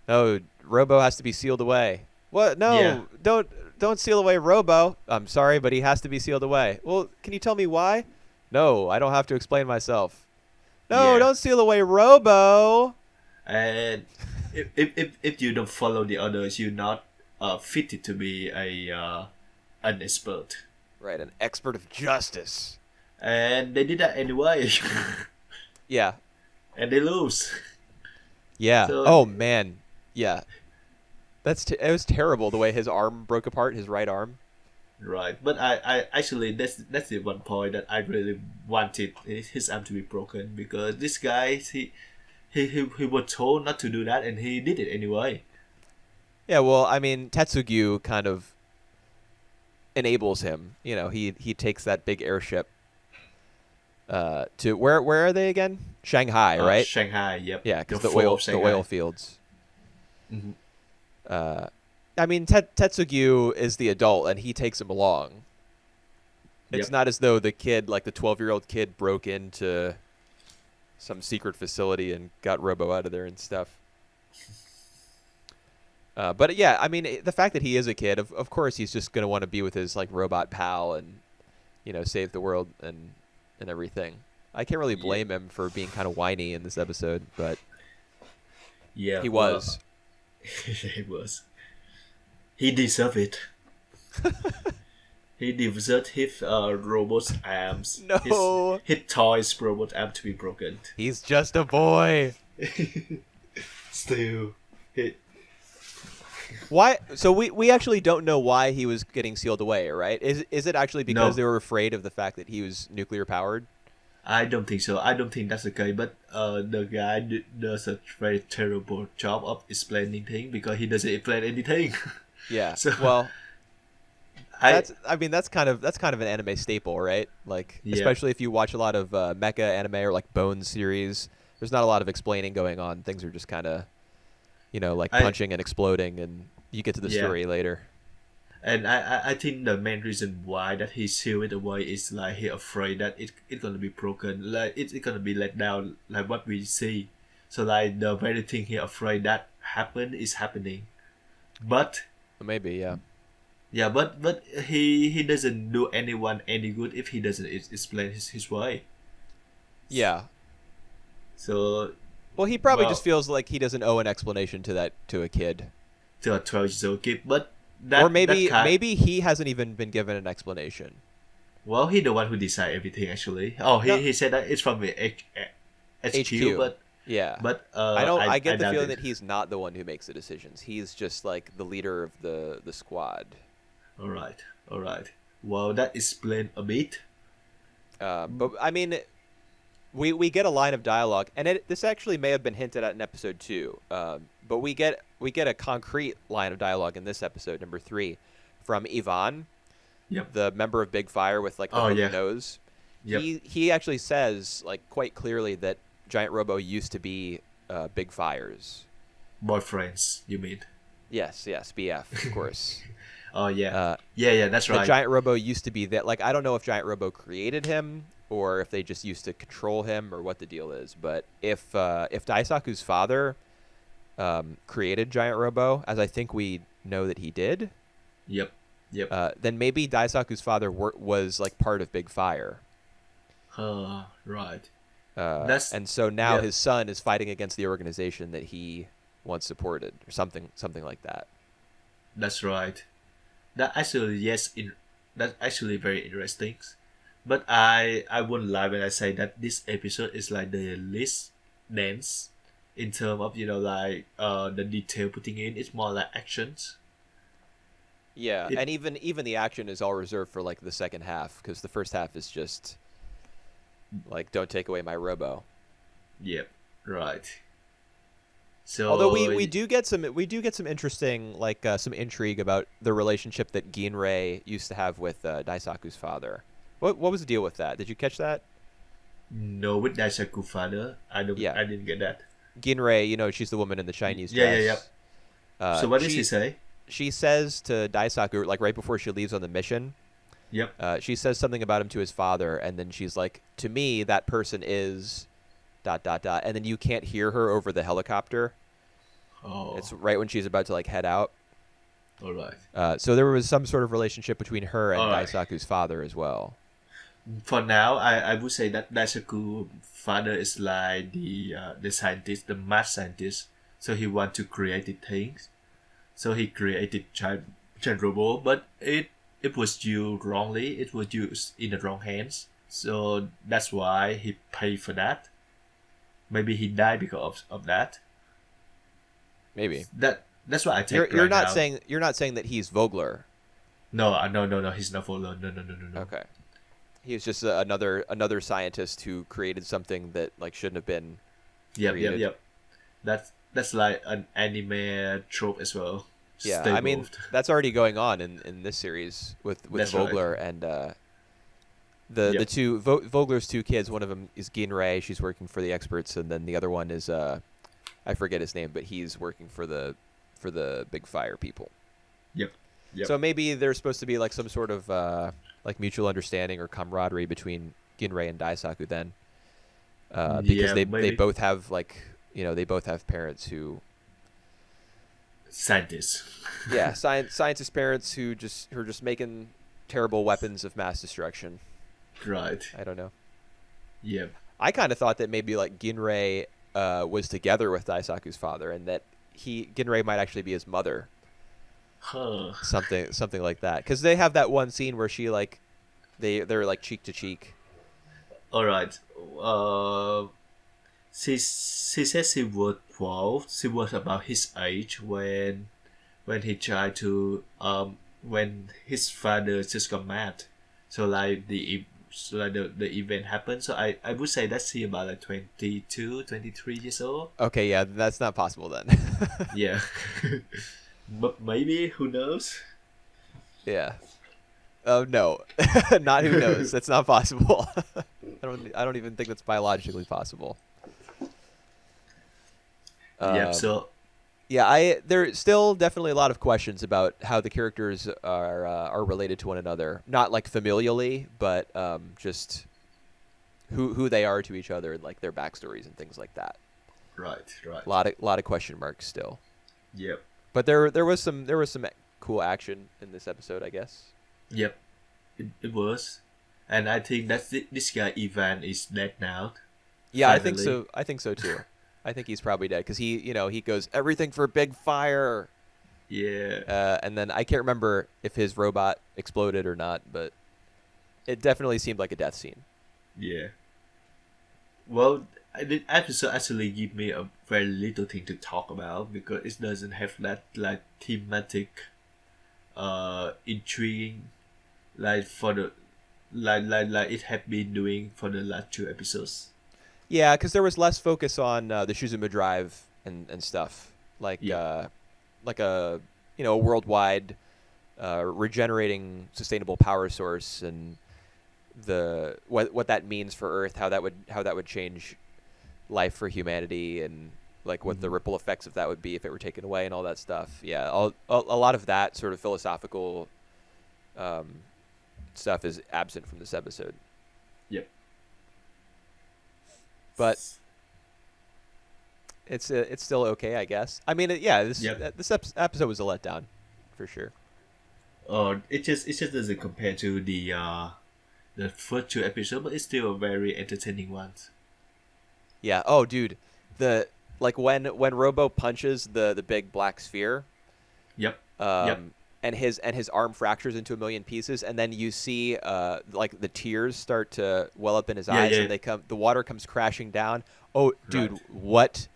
A: No, Robo has to be sealed away. What?
B: Yeah.
A: No, don't seal away Robo. I'm sorry, but he has to be sealed away. Well, can you tell me why? No, I don't have to explain myself. No,
B: Yeah.
A: don't seal away Robo.
B: And if you don't follow the others, you're not fitted to be an expert.
A: Right, an expert of justice.
B: And they did that anyway.
A: Yeah,
B: And they lose.
A: yeah.
B: So
A: Oh man, yeah. It was terrible the way his arm broke apart, his right arm.
B: right. But I actually that's the one point that I really wanted his arm to be broken, because this guy he was told not to do that and he did it anyway.
A: Yeah, well, I mean, Tetsugyu kind of enables him. He takes that big airship to where are they again? Shanghai, right?
B: Shanghai, yep.
A: Yeah, because
B: The
A: the
B: fall
A: oil
B: of Shanghai.
A: fields.
B: Mhm.
A: I mean, Tetsugyu is the adult, and he takes him along. It's
B: Yep.
A: not as though the kid, like the 12-year-old kid, broke into some secret facility and got Robo out of there and stuff. But yeah, I mean, the fact that he is a kid, of course, he's just gonna want to be with his like robot pal and save the world and everything. I can't really
B: Yeah.
A: blame him for being kind of whiny in this episode, but
B: Yeah.
A: he
B: well,
A: was.
B: he was. He deserved it. He deserved his robot's arms.
A: No.
B: His toys robot arm to be broken.
A: He's just a boy.
B: Still, he,
A: Why? So we actually don't know why he was getting sealed away, right? Is it actually because
B: No.
A: they were afraid of the fact that he was nuclear powered?
B: I don't think so. I don't think that's the case. But the guy does a very terrible job of explaining things, because he doesn't explain anything.
A: Yeah.
B: So-
A: well,
B: I
A: that's kind of an anime staple, right? Like,
B: Yeah.
A: especially if you watch a lot of mecha anime or like Bones series, there's not a lot of explaining going on. Things are just kind of, like
B: I-
A: punching and exploding, and you get to the
B: Yeah.
A: story later.
B: And I think the main reason why that he sealed it away is like he afraid that it's gonna be broken, like it's gonna be let down, like what we see. So like the very thing he afraid that happen is happening, but
A: Maybe, yeah.
B: yeah, but he doesn't do anyone any good if he doesn't explain his way.
A: Yeah.
B: So
A: Well, he probably
B: Well-
A: just feels like he doesn't owe an explanation to a kid.
B: to a 12-year-old kid, but that
A: Or maybe
B: that kind,
A: maybe he hasn't even been given an explanation.
B: well, he the one who decide everything actually. Oh,
A: No.
B: he said that it's from the HQ,
A: HQ. Yeah.
B: but
A: I get the
B: doubt
A: feeling
B: it.
A: that he's not the one who makes the decisions. He's just like the leader of the squad.
B: All right. Well, that explains a bit.
A: But I mean, we get a line of dialogue, and this actually may have been hinted at in episode 2. But we get a concrete line of dialogue in this episode, number 3, from Ivan,
B: Yep.
A: the member of Big Fire with like the
B: Oh,
A: hooked
B: yeah.
A: nose.
B: Yep.
A: He actually says like quite clearly that Giant Robo used to be Big Fire's.
B: Boyfriends, you mean?
A: Yes, BF, of course.
B: Oh yeah.
A: Uh,
B: yeah, that's
A: The
B: right.
A: Giant Robo used to be that. Like, I don't know if Giant Robo created him or if they just used to control him or what the deal is. But if Daisaku's father created Giant Robo, as I think we know that he did,
B: Yep.
A: then maybe Daisaku's father was like part of Big Fire.
B: Right.
A: And so now
B: yeah.
A: his son is fighting against the organization that he once supported, or something like that.
B: That's right. That actually that's actually very interesting. But I won't lie when I say that this episode is like the least dense in terms of like the detail putting in. It's more like actions.
A: Yeah,
B: It
A: and even the action is all reserved for like the second half because the first half is just like don't take away my robo.
B: Yep, right.
A: Although
B: So
A: we do get some interesting like some intrigue about the relationship that Ginrei used to have with Daisaku's father. What was the deal with that? Did you catch that?
B: no, with Daishaku father,
A: Yeah,
B: I didn't get that.
A: Ginrei, you know, she's the woman in the Chinese
B: Yeah, yeah, yeah.
A: dress.
B: So what does he
A: She
B: say?
A: she says to Daisaku like right before she leaves on the mission.
B: Yep.
A: She says something about him to his father, and then she's like, "To me, that person is dot dot dot," and then you can't hear her over the helicopter.
B: Oh,
A: It's right when she's about to like head out.
B: all right.
A: So there was some sort of relationship between her and
B: All right.
A: Daisaku's father as well.
B: For now, I would say that Daishaku father is like the scientist, the mad scientist. So he want to create things. So he created giant robot, but it was used wrongly. It was used in the wrong hands. So that's why he paid for that. Maybe he died because of that.
A: Maybe
B: That's what I take
A: you're
B: right
A: not
B: now.
A: saying that he's Vogler.
B: No, no. He's not follow. No.
A: Okay, he's just another scientist who created something that like shouldn't have been created.
B: Yep. That's like an anime trope as well.
A: Yeah,
B: Stay
A: I mean
B: both.
A: that's already going on in this series with
B: That's right.
A: Vogler and the
B: Yep.
A: two Vogler's two kids. One of them is Ginrei. She's working for the experts, and then the other one is I forget his name, but he's working for the big fire people.
B: Yep.
A: So maybe there's supposed to be like some sort of like mutual understanding or camaraderie between Ginrei and Daisaku then, because
B: Yeah,
A: they
B: maybe
A: both have like they both have parents who
B: scientists.
A: yeah scientist parents who are just making terrible weapons of mass destruction.
B: Right.
A: I don't know.
B: Yep.
A: I kind of thought that maybe like Ginrei was together with Daisaku's father, and that Ginrei might actually be his mother,
B: Huh.
A: something like that. Because they have that one scene where she like they're like cheek to cheek.
B: All right. She said she was 12. She was about his age when he tried to when his father just got mad. So like the event happened. So I would say that's he about like 22, 23 years old.
A: Okay, yeah, that's not possible then.
B: Yeah. But maybe, who knows?
A: Yeah. Oh no, not who knows. That's not possible. I don't even think that's biologically possible.
B: Yep. So
A: Yeah, there's still definitely a lot of questions about how the characters are related to one another. Not like familially, but just who they are to each other, and like their backstories and things like that.
B: right.
A: A lot of question marks still.
B: Yep.
A: But there was some cool action in this episode, I guess.
B: Yep. It was, and I think that this guy Ivan is dead now.
A: Yeah, I think
B: Finally.
A: so. I think so too. I think he's probably dead because he goes everything for big fire,
B: Yeah.
A: and then I can't remember if his robot exploded or not, but it definitely seemed like a death scene.
B: Yeah. Well, the episode actually give me a very little thing to talk about because it doesn't have that like thematic, intriguing, like for the like it had been doing for the last two episodes.
A: Yeah, because there was less focus on the Shuzuma Drive and stuff
B: Yeah.
A: like a a worldwide regenerating sustainable power source and the what that means for Earth, how that would change life for humanity, and like what the
B: Mhm.
A: ripple effects of that would be if it were taken away and all that stuff. Yeah, a lot of that sort of philosophical stuff is absent from this episode.
B: Yep.
A: But it's still okay, I guess. I mean,
B: Yep.
A: this episode was a letdown, for sure.
B: It just doesn't compare to the first two episodes, but it's still a very entertaining one.
A: Yeah. Oh, dude, the like when Robo punches the big black sphere,
B: Yep. Yep.
A: um, and his arm fractures into a million pieces, and then you see like the tears start to well up in his
B: Yeah,
A: eyes,
B: yeah.
A: and the water comes crashing down. Oh, dude,
B: Right.
A: what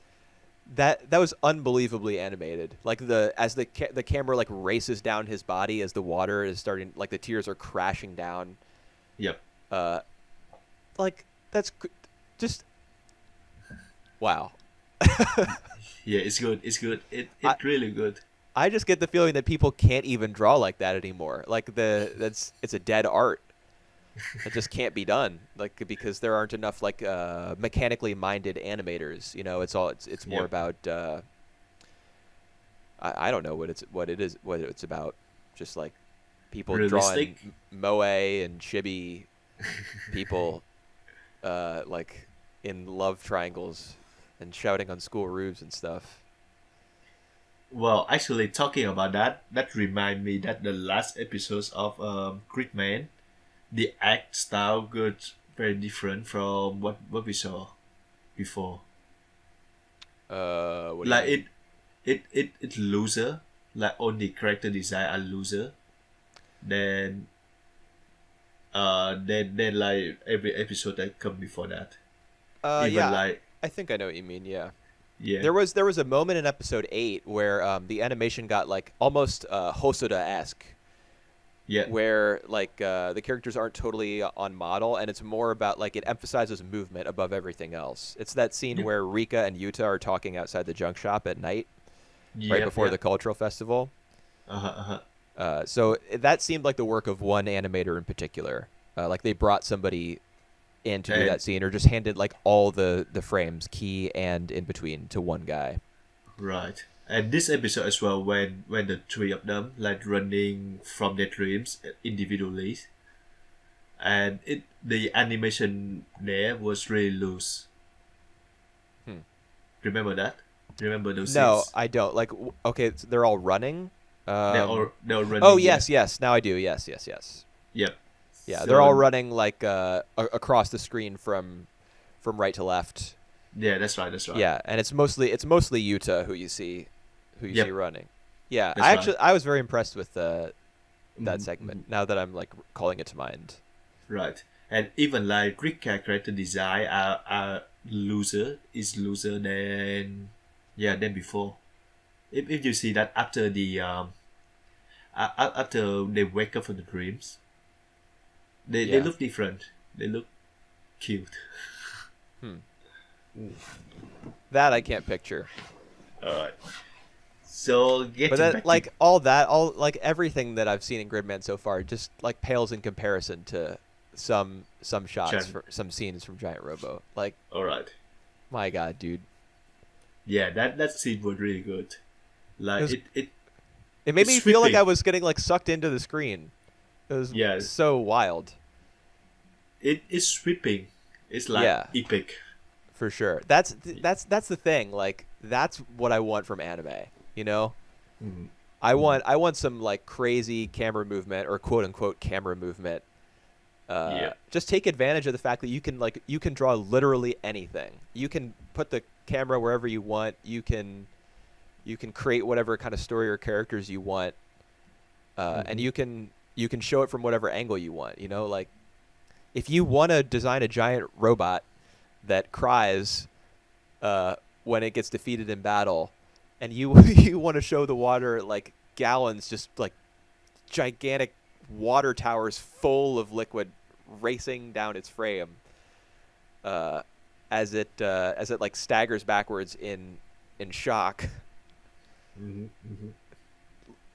A: that was unbelievably animated. Like the camera like races down his body as the water is starting, like the tears are crashing down.
B: Yep.
A: Uh, like that's just wow.
B: Yeah, it's good. It's good.
A: I,
B: It's really good.
A: I just get the feeling that people can't even draw like that anymore. Like it's a dead art. It just can't be done. Like because there aren't enough like mechanically minded animators. You know, it's more
B: Yep.
A: about I don't know what it's about. Just like people
B: Realistic.
A: drawing moe and chibi people like in love triangles and shouting on school roofs and stuff.
B: Well, actually, talking about that, that remind me that the last episodes of Gridman, the act style got very different from what we saw before.
A: What do you
B: Like
A: mean?
B: it loser. Like all the character design are loser. Then then like every episode that come before that. Even
A: Yeah,
B: like
A: I think I know what you mean. Yeah.
B: yeah
A: There was a moment in episode 8 where the animation got like almost Hosoda-esque,
B: yeah
A: where like the characters aren't totally on model, and it's more about like it emphasizes movement above everything else. It's that scene
B: yep
A: where Rika and Yuta are talking outside the junk shop at night, right
B: yep
A: before the
B: yep
A: cultural festival.
B: uh-huh.
A: So that seemed like the work of one animator in particular. Like they brought somebody in to do
B: And
A: that scene, or just handed like all the frames, key and in between, to one guy.
B: right. And this episode as well, when the three of them like running from their dreams individually, and the animation there was really loose.
A: Hmm.
B: Remember that? Remember those
A: No,
B: scenes?
A: I don't. Like, okay, so they're all running.
B: They're
A: Oh
B: running. Yeah.
A: yes, yes. Now I do. Yes, yes, yes.
B: Yep.
A: Yeah, they're all
B: So
A: running like across the screen from right to left.
B: yeah, that's right. That's right.
A: Yeah, and it's mostly Yuta who you see
B: Yep.
A: running. Yeah,
B: That's right.
A: I was very impressed with that
B: Mhm,
A: segment.
B: mhm.
A: Now that I'm like calling it to mind.
B: Right. And even like Greek character design are loser than than before. If you see that after the after they wake up from the dreams, they
A: Yeah.
B: look different. They look cute.
A: Hmm.
B: Mm.
A: That I can't picture.
B: Alright. So
A: But
B: getting
A: that
B: back to
A: like all like everything that I've seen in Gridman so far just like pales in comparison to some shots
B: Chan.
A: for some scenes from Giant Robo. Like
B: Alright.
A: my god, dude.
B: Yeah, that scene was really good.
A: It
B: Like
A: was
B: it
A: it made
B: it's
A: me feel like
B: sweeping.
A: I was getting like sucked into the screen. It was
B: Yeah,
A: so wild.
B: it's sweeping. It's like
A: Yeah,
B: epic.
A: for sure. That's the thing. Like that's what I want from anime, you know?
B: Mhm.
A: I want some like crazy camera movement or quote unquote camera movement.
B: Yeah.
A: Just take advantage of the fact that you can draw literally anything. You can put the camera wherever you want. You can create whatever kind of story or characters you want, and
B: Mhm.
A: you can show it from whatever angle you want. You know, like if you want to design a giant robot that cries when it gets defeated in battle, and you you want to show the water like gallons, just like gigantic water towers full of liquid racing down its frame, uh, as it like staggers backwards in shock.
B: Mhm. Mhm.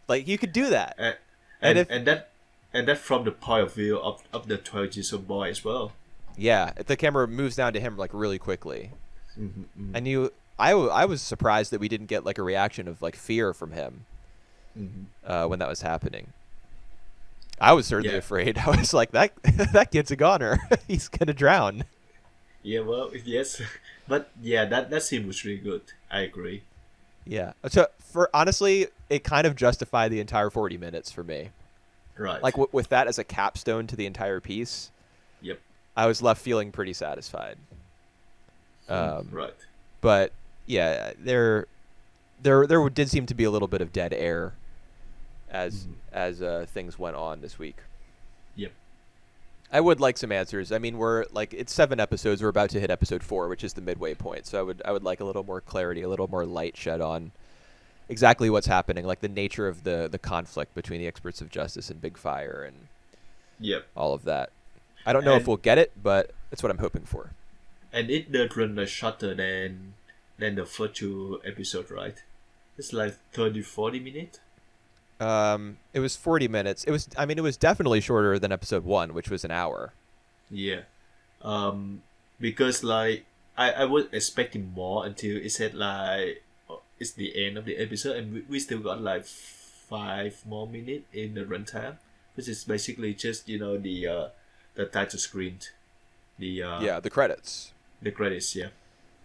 A: Like you could do that,
B: And,
A: and if
B: and that from the point of view of the 12 years old boy as well.
A: yeah, if the camera moves down to him like really quickly,
B: Mm-hmm,
A: and I was surprised that we didn't get like a reaction of like fear from him
B: mm-hmm.
A: when that was happening. I was certainly
B: Yeah,
A: afraid. I was like, that that kid's a goner. He's gonna drown.
B: yeah. Well, yes, but yeah, that scene was really good. I agree.
A: Yeah. So for honestly, it kind of justified the entire 40 minutes for me. Like
B: Right.
A: with that as a capstone to the entire piece,
B: Yep.
A: I was left feeling pretty satisfied.
B: Right.
A: But yeah, there did seem to be a little bit of dead air as
B: Mhm.
A: as things went on this week.
B: Yep.
A: I would like some answers. I mean, we're like it's 7 episodes. We're about to hit episode 4, which is the midway point. So I would like a little more clarity, a little more light shed on exactly what's happening, like the nature of the conflict between the experts of justice and Big Fire and
B: Yep.
A: all of that. I don't know if
B: And
A: we'll get it, but that's what I'm hoping for.
B: and it does run like shorter than the first 2 episodes, right? It's like 30-40 minutes.
A: It was 40 minutes. It was definitely shorter than episode 1, which was an hour.
B: Yeah. Because like I was expecting more until it said like it's the end of the episode, and we still got like 5 more minutes in the runtime, which is basically just the title screen,
A: Yeah, the credits.
B: the credits. Yeah.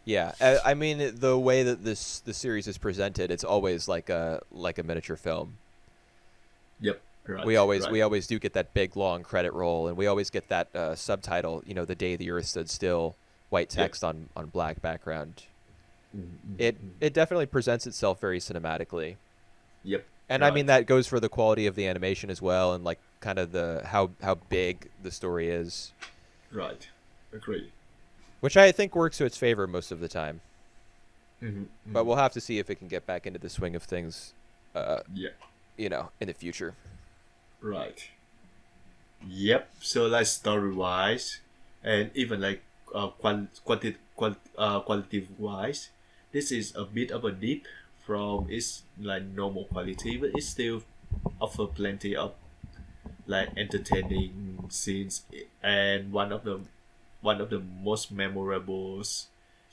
A: Yeah, I mean the way that the series is presented, it's always like a miniature film.
B: Yep. Right.
A: We
B: right.
A: always do get that big long credit roll, and we always get that subtitle. You know, the day the Earth stood still, white text on black background.
B: Mm-hmm.
A: It definitely presents itself very cinematically.
B: Yep.
A: And
B: right.
A: I mean that goes for the quality of the animation as well, and like kind of the how big the story is,
B: Right. Agree.
A: which I think works to its favor most of the time.
B: Mm-hmm.
A: But we'll have to see if it can get back into the swing of things,
B: Yeah.
A: in the future.
B: Right. Yep. So like story wise, and even like qualitative wise, this is a bit of a dip from its like normal quality, but it still offer plenty of like entertaining scenes, and one of the most memorable,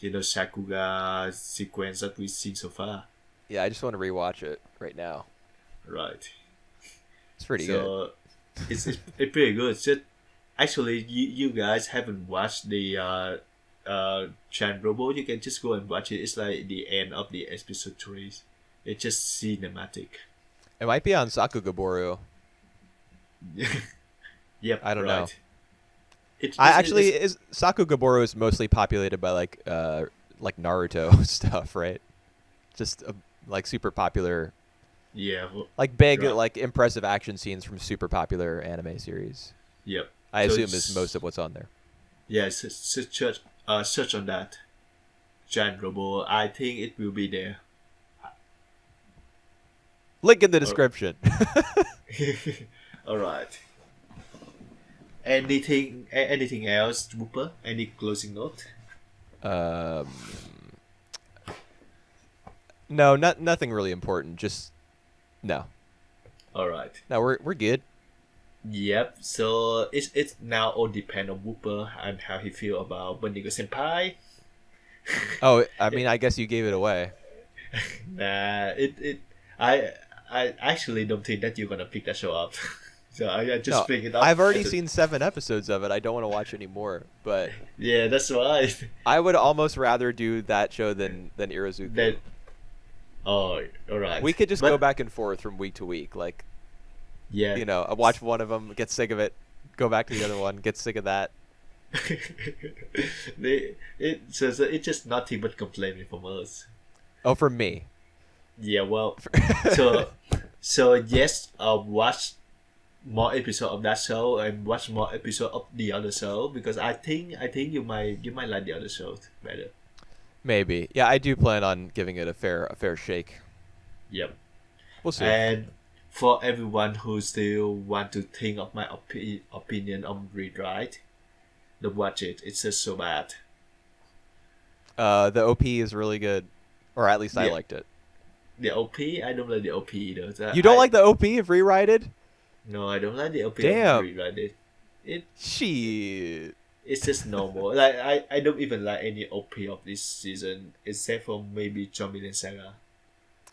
B: Sakuga sequence that we've seen so far.
A: Yeah, I just want to rewatch it right now.
B: Right.
A: It's pretty good.
B: So it's pretty good. Just actually, you guys haven't watched the Chan Robo, you can just go and watch it. It's like the end of the episode 3. It's just cinematic.
A: It might be on Sakugaboru.
B: Yep.
A: I don't know.
B: It's
A: Sakugaboru is mostly populated by like Naruto stuff, right? Just like super popular,
B: yeah.
A: like big,
B: Right.
A: like impressive action scenes from super popular anime series.
B: Yep.
A: I
B: So
A: assume
B: it's-
A: is most of what's on there.
B: Yeah, search on that Chan Robo. I think it will be there.
A: Link in the description.
B: All right. Anything else, Whooper? Any closing note?
A: No, nothing really important. Just no.
B: All right.
A: No, we're good.
B: Yep. So it's now all depend on Whooper and how he feel about Bendigo Senpai.
A: Oh, I mean, I guess you gave it away.
B: Nah, I actually don't think that you're gonna pick that show up. So I just
A: No,
B: pick it up.
A: I've already seen 7 episodes of it. I don't want to watch any more. But
B: Yeah, that's why.
A: I would almost rather do that show than Irazuku.
B: That. Oh, all right.
A: We could just
B: But-
A: go back and forth from week to week. Like,
B: Yeah.
A: I watch one of them, get sick of it, go back to the other one, get sick of that.
B: So it's just nothing but complaining from us.
A: Oh, for me.
B: Yeah, well, so yes, watch more episode of that show and watch more episode of the other show, because I think you might like the other show better.
A: Maybe. Yeah, I do plan on giving it a fair shake.
B: Yep.
A: We'll see.
B: And for everyone who still want to think of my opinion on Read Right, don't watch it. It's just so bad.
A: The OP is really good, or at least I
B: Yeah.
A: liked it.
B: The OP, I don't like the OP either.
A: You don't like the OP of Rewrited?
B: No, I don't like the OP
A: Damn.
B: of Read Right.
A: Shit.
B: It's just normal. Like I don't even like any OP of this season except for maybe Zombieland Saga.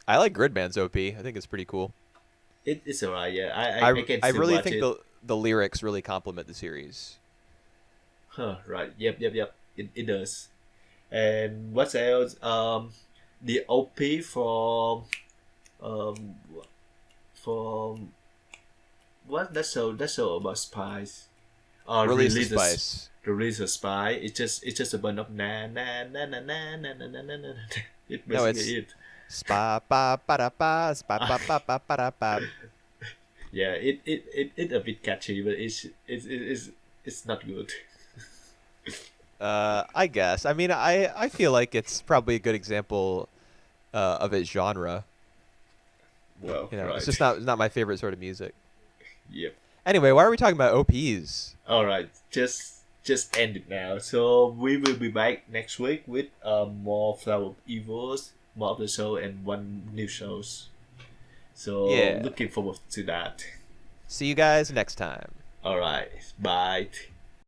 A: I like Gridman's OP. I think it's pretty cool.
B: It's alright. Yeah, I can
A: I
B: still
A: really
B: watch
A: think
B: it.
A: the lyrics really complement the series.
B: Huh, right. Yep. It does. And what else? The OP from what that show about spies.
A: Release the
B: Release
A: Spice.
B: Release a spy. It's just a bunch of na na na na na na na na na na. It's
A: No,
B: basically it.
A: Spa ba ba da ba spa ba ba ba ba da ba.
B: Yeah, it a bit catchy, but it's it's not good.
A: I guess. I mean, I feel like it's probably a good example of its genre.
B: Well,
A: You know,
B: right.
A: it's not my favorite sort of music.
B: Yep.
A: Anyway, why are we talking about OPs?
B: All right. Just end it now. So we will be back next week with more Flower of Evils, more of the show, and one new shows. So
A: Yeah.
B: looking forward to that.
A: See you guys next time.
B: All right. Bye.